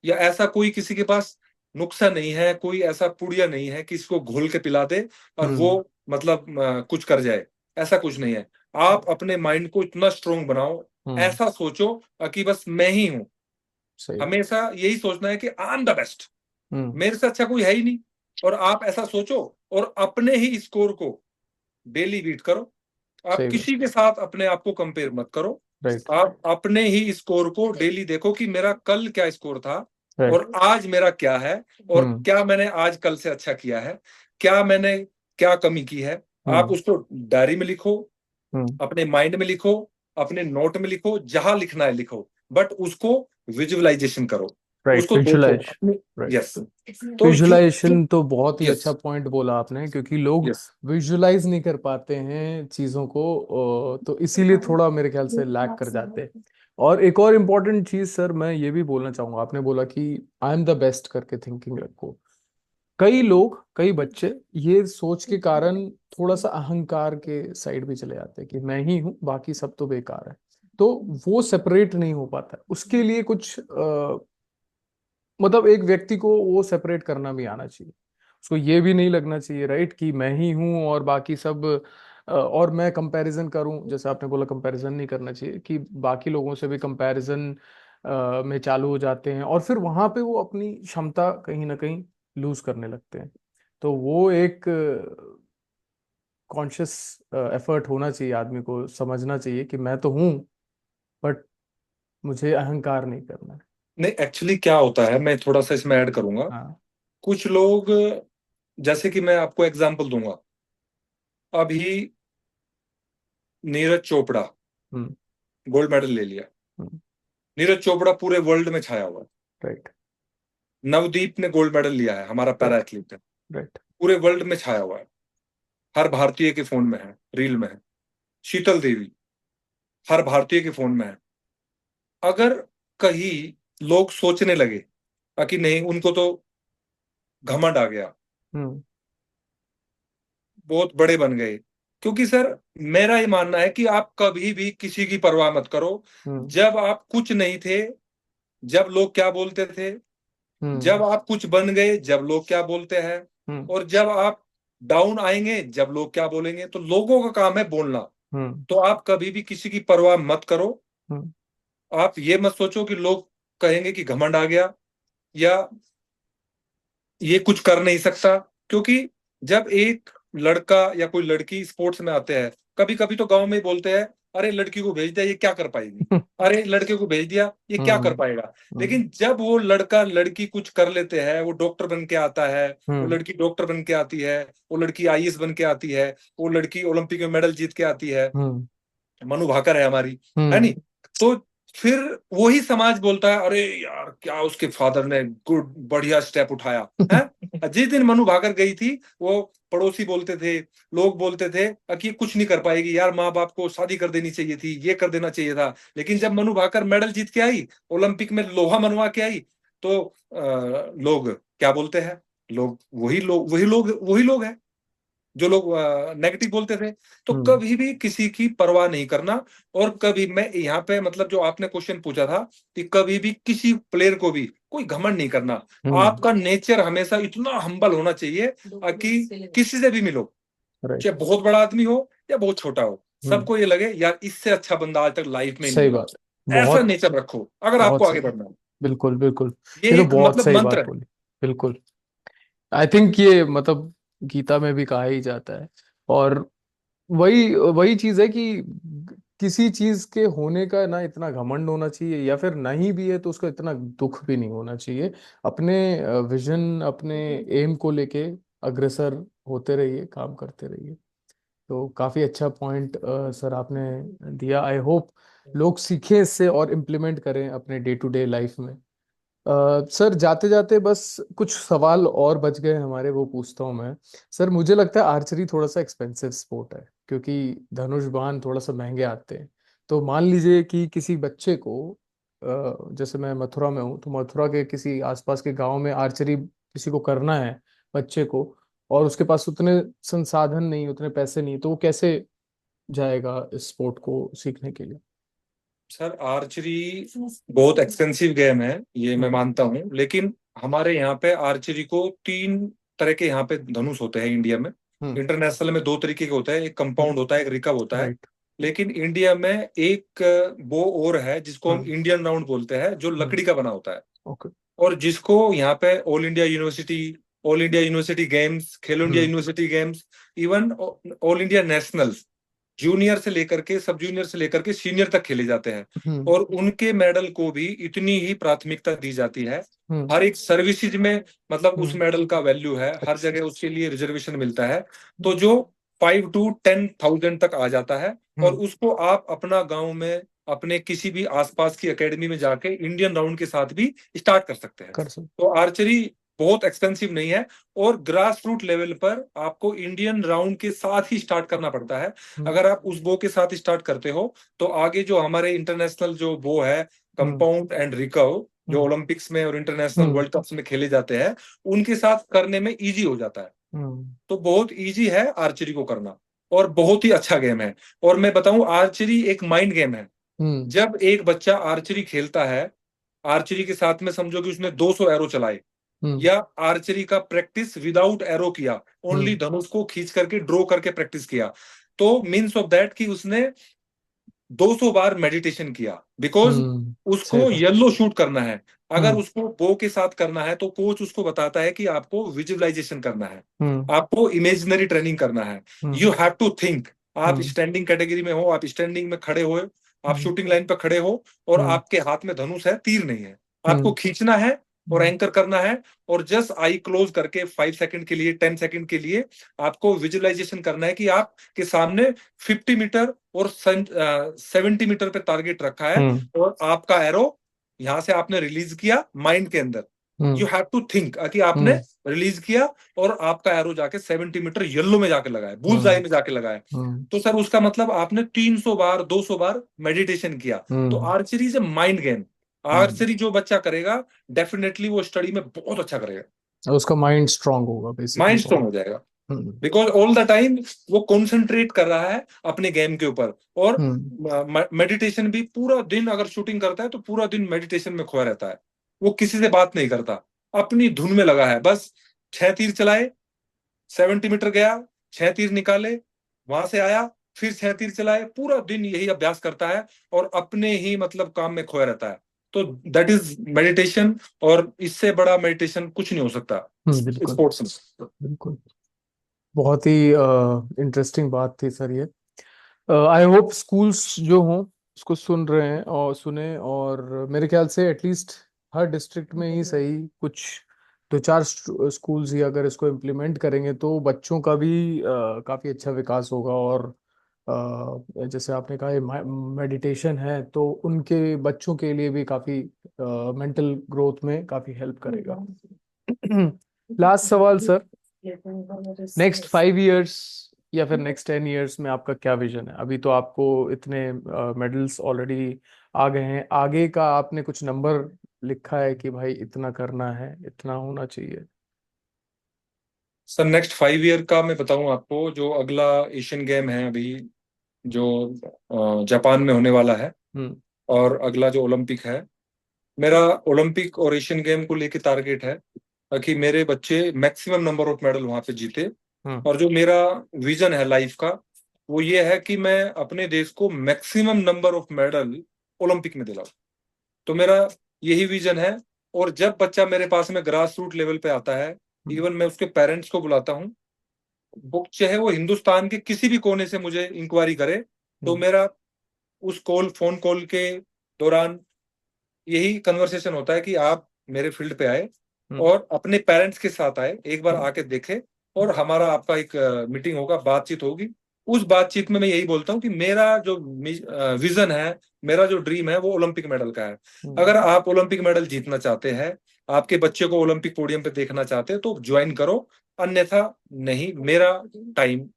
या ऐसा कोई किसी के पास नुस्खा नहीं है, कोई ऐसा पुड़िया नहीं है कि इसको घोल के पिला दे और वो हम्म। मतलब कुछ कर जाए। ऐसा कुछ नहीं है। आप अपने माइंड को इतना स्ट्रोंग बनाओ, हम्म। ऐसा सोचो कि बस मैं ही हूं। सही बात। हमेशा यही सोचना है कि आई एम द बेस्ट, हम्म। मेरे से अच्छा कोई है ही नहीं। और आप ऐसा सोचो, और अपने ही स्कोर को डेली बीट करो। आप सही बात। किसी के साथ अपने आप को कंपेयर मत करो। राइट। आप अपने ही स्कोर को डेली देखो कि मेरा कल क्या स्कोर था राइट। और आज मेरा क्या है, और हम्म। क्या मैंने आज कल से अच्छा किया है, क्या मैंने क्या कमी की है। आप हम्म। उसको डायरी में लिखो, हम्म। अपने माइंड में लिखो, अपने नोट में लिखो, जहां लिखना है लिखो, बट उसको विजुअलाइजेशन करो, राइट। उसको देखो विजुलाइज। अपने। राइट। यस। तो यू, विजुलाइजेशन तो बहुत ही अच्छा यस, पॉइंट बोला आपने, क्योंकि लोग यस, विजुलाइज नहीं कर पाते हैं चीजों को, तो इसीलिए थोड़ा मेरे ख्याल से लैक कर जाते हैं। और एक और इम्पोर्टेंट चीज सर मैं ये भी बोलना चाहूंगा, आपने बोला कि आई एम द बेस्ट करके थिंकिंग रखो। कई लोग, कई बच्चे ये सोच के कारण थोड़ा सा अहंकार के साइड भी चले जाते हैं कि मैं ही हूँ, बाकी सब तो बेकार है। तो वो सेपरेट नहीं हो पाता है। उसके लिए कुछ मतलब एक व्यक्ति को वो सेपरेट करना भी आना चाहिए। उसको ये भी नहीं लगना चाहिए राइट कि मैं ही हूँ और बाकी सब और मैं कंपैरिजन करूं, जैसे आपने बोला कंपैरिजन नहीं करना चाहिए, कि बाकी लोगों से भी कंपैरिजन में चालू हो जाते हैं और फिर वहां पे वो अपनी क्षमता कहीं ना कहीं लूज करने लगते हैं। तो वो एक कॉन्शियस एफर्ट होना चाहिए, आदमी को समझना चाहिए कि मैं तो हूँ, बट मुझे अहंकार नहीं करना है। नहीं, एक्चुअली क्या होता है, मैं थोड़ा सा इसमें ऐड करूंगा। हाँ। कुछ लोग, जैसे कि मैं आपको एग्जांपल दूंगा, अभी नीरज चोपड़ा हम्म। गोल्ड मेडल ले लिया। हम्म। नीरज चोपड़ा पूरे वर्ल्ड में छाया हुआ है। राइट। नवदीप ने गोल्ड मेडल लिया है, हमारा पैरा राइट। एथलीट है, राइट। पूरे वर्ल्ड में छाया हुआ है। हर भारतीय के फोन में है, रील में है। शीतल देवी हर भारतीय के फोन में है। अगर कहीं लोग सोचने लगे कि नहीं, उनको तो घमंड आ गया, हम्म। बहुत बड़े बन गए, क्योंकि सर मेरा ये मानना है कि आप कभी भी किसी की परवाह मत करो। हम्म। जब आप कुछ नहीं थे, जब लोग क्या बोलते थे, जब हम्म। आप कुछ बन गए, जब लोग क्या बोलते हैं, हम्म। और जब आप डाउन आएंगे, जब लोग क्या बोलेंगे, तो लोगों का काम है बोलना। हम्म। तो आप कभी भी किसी की परवाह मत करो। हम्म। आप ये मत सोचो कि लोग कहेंगे कि घमंड आ गया, या ये कुछ कर नहीं सकता। क्योंकि जब एक लड़का या कोई लड़की स्पोर्ट्स में आते हैं, कभी कभी तो गांव में ही बोलते हैं, अरे लड़की को भेज दिया, ये क्या कर पाएगी, अरे लड़के को भेज दिया, ये क्या कर हम्म। पाएगा। हम्म। लेकिन जब वो लड़का लड़की कुछ कर लेते हैं, वो डॉक्टर बन के आता है, वो हम्म। लड़की डॉक्टर बन के आती है, वो लड़की आईएएस बन के आती है, वो लड़की ओलंपिक में मेडल जीत के आती है, हम्म। मनु भाकर है हमारी, है नहीं। हम्म। तो फिर वही समाज बोलता है, अरे यार क्या उसके फादर ने गुड बढ़िया स्टेप उठाया है। जिस दिन मनु भाकर गई थी, वो पड़ोसी बोलते थे, लोग बोलते थे कि ये कुछ नहीं कर पाएगी यार, माँ बाप को शादी कर देनी चाहिए थी, ये कर देना चाहिए था। लेकिन जब मनु भाकर मेडल जीत के आई, ओलंपिक में लोहा मनवा के आई, तो लोग क्या बोलते हैं, लोग वही लोग हैं जो लोग नेगेटिव बोलते थे। तो हम्म। कभी भी किसी की परवाह नहीं करना। और कभी, मैं यहाँ पे मतलब जो आपने क्वेश्चन पूछा था कि कभी भी किसी प्लेयर को भी कोई घमंड नहीं करना। हम्म। आपका नेचर हमेशा इतना हम्बल होना चाहिए कि किसी से भी मिलो, राइट। चाहे बहुत बड़ा आदमी हो या बहुत छोटा हो, हम्म। सबको ये लगे यार इससे अच्छा बंदा आज तक लाइफ में नहीं सही मिला। बात है। ऐसा बहुत नेचर रखो अगर आपको बहुत आगे सही। बढ़ना है। बिल्कुल बिल्कुल। ये ये तो एक बहुत मतलब सही बात मंत्र है। बोली। बिल्कुल। आई थिंक ये मतलब गीता में भी कहा ही जाता है। और वही वही चीज है कि किसी चीज के होने का ना इतना घमंड होना चाहिए, या फिर नहीं भी है तो उसका इतना दुख भी नहीं होना चाहिए। अपने विजन, अपने एम को लेके अग्रसर होते रहिए, काम करते रहिए। तो काफी अच्छा पॉइंट सर आपने दिया। आई होप लोग सीखें इससे और इम्प्लीमेंट करें अपने डे टू डे लाइफ में। सर जाते जाते बस कुछ सवाल और बच गए हमारे, वो पूछता हूँ मैं। सर मुझे लगता है आर्चरी थोड़ा सा एक्सपेंसिव स्पोर्ट है, क्योंकि धनुष बाण थोड़ा सा महंगे आते हैं। तो मान लीजिए कि किसी बच्चे को जैसे मैं मथुरा में हूँ, तो मथुरा के किसी आसपास के गांव में आर्चरी किसी को करना है बच्चे को, और उसके पास उतने संसाधन नहीं, उतने पैसे नहीं, तो वो कैसे जाएगा इस स्पोर्ट को सीखने के लिए? सर आर्चरी बहुत एक्सपेंसिव गेम है, ये मैं हम्म। मानता हूँ। लेकिन हमारे यहाँ पे आर्चरी को तीन तरह के यहाँ पे धनुष होते हैं इंडिया में। हम्म। इंटरनेशनल में दो तरीके के होते हैं, एक कंपाउंड होता है, एक रिकव होता है। राइट। लेकिन इंडिया में एक वो और है जिसको हम हम्म। इंडियन राउंड बोलते हैं, जो हम्म। लकड़ी का बना होता है। ओके। और जिसको यहाँ पे all India university games, Khelo India hmm. University games, even all India nationals, junior से लेकर के सब जूनियर से लेकर के सीनियर तक खेले जाते हैं। हम्म। और उनके मेडल को भी इतनी ही प्राथमिकता दी जाती है। हम्म। हर एक सर्विसेज में मतलब उस हम्म। मेडल का वैल्यू है, हर अच्छा। जगह उसके लिए रिजर्वेशन मिलता है। तो जो 5 to 10,000 तक आ जाता है, और हम्म। उसको आप अपना गांव में अपने किसी भी आसपास की एकेडमी में जाके इंडियन राउंड के साथ भी स्टार्ट कर सकते हैं। कर सकते। तो आर्चरी बहुत एक्सपेंसिव नहीं है, और ग्रास रूट लेवल पर आपको इंडियन राउंड के साथ ही स्टार्ट करना पड़ता है। अगर आप उस बो के साथ स्टार्ट करते हो तो आगे जो हमारे इंटरनेशनल जो बो है, कंपाउंड एंड रिकर्व, जो ओलंपिक्स में और इंटरनेशनल वर्ल्ड कप्स में खेले जाते हैं, उनके साथ करने में इजी हो जाता है। तो बहुत इजी है आर्चरी को करना, और बहुत ही अच्छा गेम है। और मैं बताऊं, आर्चरी एक माइंड गेम है। जब एक बच्चा आर्चरी खेलता है, आर्चरी के साथ में समझो कि उसने 200 एरो चलाए, या आर्चरी का प्रैक्टिस विदाउट एरो किया, ओनली धनुष को खींच करके ड्रॉ करके प्रैक्टिस किया, तो मीन्स ऑफ दैट कि उसने 200 बार मेडिटेशन किया, बिकॉज उसको सही बात। येलो शूट करना है। अगर उसको बो के साथ करना है तो कोच उसको बताता है कि आपको विजुअलाइजेशन करना है, आपको इमेजिनरी ट्रेनिंग करना है, यू हैव टू थिंक। आप स्टैंडिंग कैटेगरी में हो, आप स्टैंडिंग में खड़े हो, आप शूटिंग लाइन पर खड़े हो, और आपके हाथ में धनुष है, तीर नहीं है, आपको खींचना है और एंकर करना है, और जस्ट आई क्लोज करके 5 सेकंड के लिए, 10 सेकंड के लिए आपको विजुअलाइजेशन करना है कि आपके सामने 50 मीटर और 70 मीटर पे टारगेट रखा है, और आपका एरो यहां से आपने रिलीज किया माइंड के अंदर। यू हैव टू थिंक कि आपने रिलीज किया और आपका एरो जाके 70 मीटर येलो में जाके लगा है, बुल्स आई में जाके लगा है। तो सर उसका मतलब आपने 300 बार 200 बार मेडिटेशन किया। तो archery is a mind game. Archery जो बच्चा करेगा, डेफिनेटली वो स्टडी में बहुत अच्छा करेगा, उसका माइंड स्ट्रांग होगा बेसिकली, माइंड स्ट्रांग हो जाएगा, बिकॉज ऑल द टाइम वो कंसंट्रेट कर रहा है अपने गेम के ऊपर। और मेडिटेशन भी, पूरा दिन अगर शूटिंग करता है तो पूरा दिन मेडिटेशन में खोया रहता है, वो किसी से बात नहीं करता, अपनी धुन में लगा है, बस 6 तीर चलाए, 70 मीटर गया, 6 तीर निकाले, वहां से आया, फिर 6 तीर चलाए, पूरा दिन यही अभ्यास करता है, और अपने ही मतलब काम में खोया रहता है। तो दैट इज मेडिटेशन, और इससे बड़ा मेडिटेशन कुछ नहीं हो सकता स्पोर्ट्स में। बिल्कुल। बहुत ही इंटरेस्टिंग बात थी सर ये। आई होप स्कूल्स जो हों उसको सुन रहे हैं और सुने, और मेरे ख्याल से एटलीस्ट हर डिस्ट्रिक्ट में ही सही कुछ 2-4 स्कूल्स ही अगर इसको इम्प्लीमेंट करेंगे तो बच्चों का भी काफ़ी अच्छा विकास होगा। और जैसे आपने कहा मेडिटेशन है तो उनके बच्चों के लिए भी काफ़ी मेंटल ग्रोथ में काफ़ी हेल्प करेगा। लास्ट सवाल सर, नेक्स्ट 5 इयर्स या फिर नेक्स्ट 10 इयर्स में आपका क्या विजन है? अभी तो आपको इतने मेडल्स ऑलरेडी आ गए हैं, आगे का आपने कुछ नंबर लिखा है कि भाई इतना करना है, इतना होना चाहिए? सर नेक्स्ट 5 ईयर का मैं बताऊं आपको, जो अगला एशियन गेम है अभी, जो जापान में होने वाला है, और अगला जो ओलंपिक है, मेरा ओलंपिक और एशियन गेम को लेके टारगेट है कि मेरे बच्चे मैक्सिमम नंबर ऑफ मेडल वहां पे जीते। और जो मेरा विजन है लाइफ का, वो ये है कि मैं अपने देश को maximum number of medal Olympic में दिलाऊं। तो मेरा यही विजन है। और जब बच्चा मेरे पास में ग्रास रूट लेवल पे आता है, इवन मैं उसके पेरेंट्स को बुलाता हूँ, वो चाहे वो हिंदुस्तान के किसी भी कोने से मुझे इंक्वायरी करे, तो मेरा उस फोन कॉल के दौरान यही कन्वर्सेशन होता है कि आप मेरे फील्ड पे आए और अपने पेरेंट्स के साथ आए, एक बार आके देखे, और हमारा आपका एक मीटिंग होगा, बातचीत होगी। उस बातचीत में मैं यही बोलता हूँ कि मेरा जो विजन है, मेरा जो ड्रीम है, वो ओलंपिक मेडल का है। अगर आप ओलंपिक मेडल जीतना चाहते हैं, आपके बच्चे को ओलंपिक पोडियम पे देखना चाहते हैं, तो ज्वाइन करो, अन्यथा नहीं, मेरा टाइम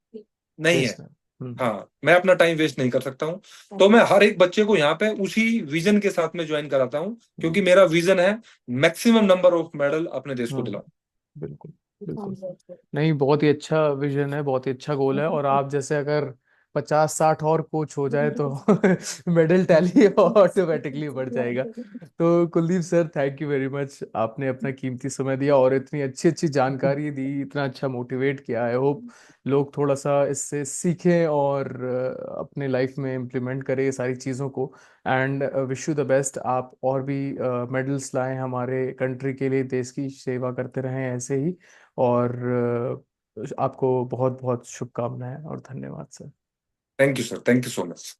नहीं है। हाँ, मैं अपना टाइम वेस्ट नहीं कर सकता हूँ। तो मैं हर एक बच्चे को यहाँ पे उसी विजन के साथ में ज्वाइन कराता हूँ, क्योंकि मेरा विजन है मैक्सिमम नंबर ऑफ मेडल अपने देश को दिलाऊं। बिल्कुल बिल्कुल। नहीं, बहुत ही अच्छा विजन है, बहुत ही अच्छा गोल है। और आप जैसे अगर 50-60 और कोच हो जाए तो मेडल टैली ऑटोमेटिकली बढ़ जाएगा। तो Kuldeep sir, thank you very much, आपने अपना कीमती समय दिया और इतनी अच्छी अच्छी जानकारी दी, इतना अच्छा मोटिवेट किया। आई होप लोग थोड़ा सा इससे सीखें और अपने लाइफ में इम्प्लीमेंट करें ये सारी चीज़ों को। And wish you the best, आप और भी मेडल्स लाएं हमारे कंट्री के लिए, देश की सेवा करते रहें ऐसे ही। और आपको बहुत बहुत शुभकामनाएं और धन्यवाद sir. Thank you sir, thank you so much.